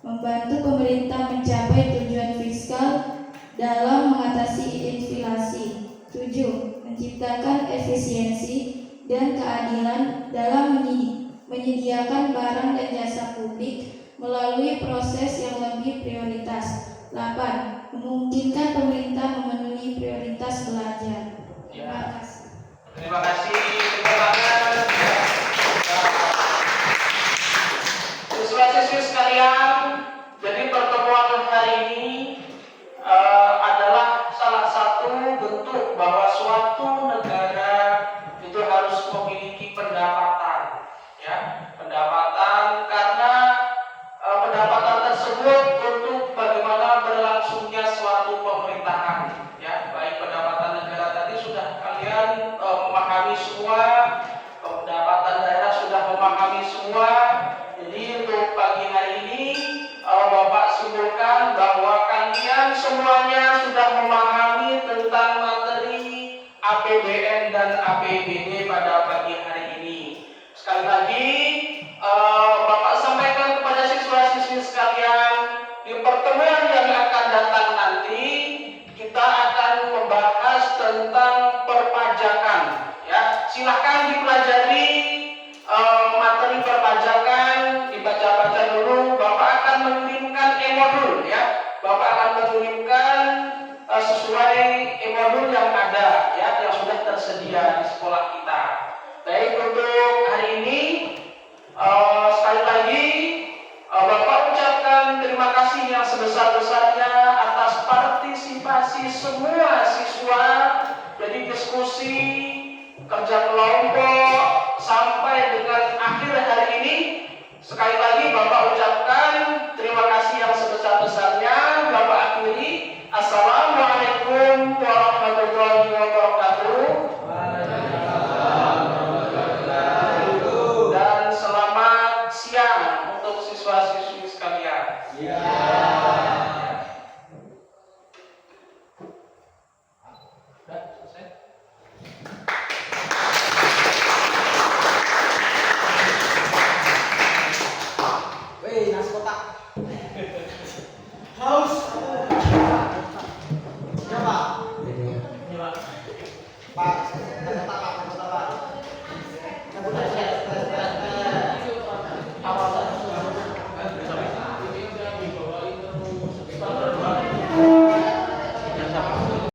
Membantu pemerintah mencapai tujuan fiskal dalam mengatasi inflasi. 7. Menciptakan efisiensi dan keadilan dalam menyediakan barang dan jasa publik melalui proses yang lebih prioritas. 8. Memungkinkan pemerintah memenuhi prioritas belanja. Terima kasih. Terima kasih. Terima kasih. Siswa-siswi sekalian, jadi pertemuan hari ini adalah salah satu bentuk bahwa suatu negara itu harus memiliki pendapatan, ya, pendapatan karena pendapatan tersebut untuk bagaimana berlangsungnya suatu pemerintahan, ya, baik pendapatan negara tadi sudah kalian memahami semua, pendapatan daerah sudah memahami semua. Jadi untuk pagi hari ini Bapak simpulkan bahwa kalian semuanya sudah memahami tentang materi APBN dan APBD pada pagi hari ini. Sekali lagi Bapak sampaikan kepada siswa-siswi sekalian, di pertemuan yang akan datang nanti kita akan membahas tentang perpajakan, ya. Silahkan dipelajari materi perpajakan, dibaca-baca dulu. Bapak akan mengirimkan e-modul, ya. Bapak akan mengirimkan sesuai e-modul yang ada, ya, yang sudah tersedia di sekolah kita. Baik, untuk hari ini sekali lagi Bapak ucapkan terima kasih yang sebesar-besarnya atas partisipasi semua siswa. Jadi diskusi, kerja kelompok sampai dengan akhir hari ini. Sekali lagi Bapak ucapkan terima kasih yang sebesar-besarnya. Bapak akhiri.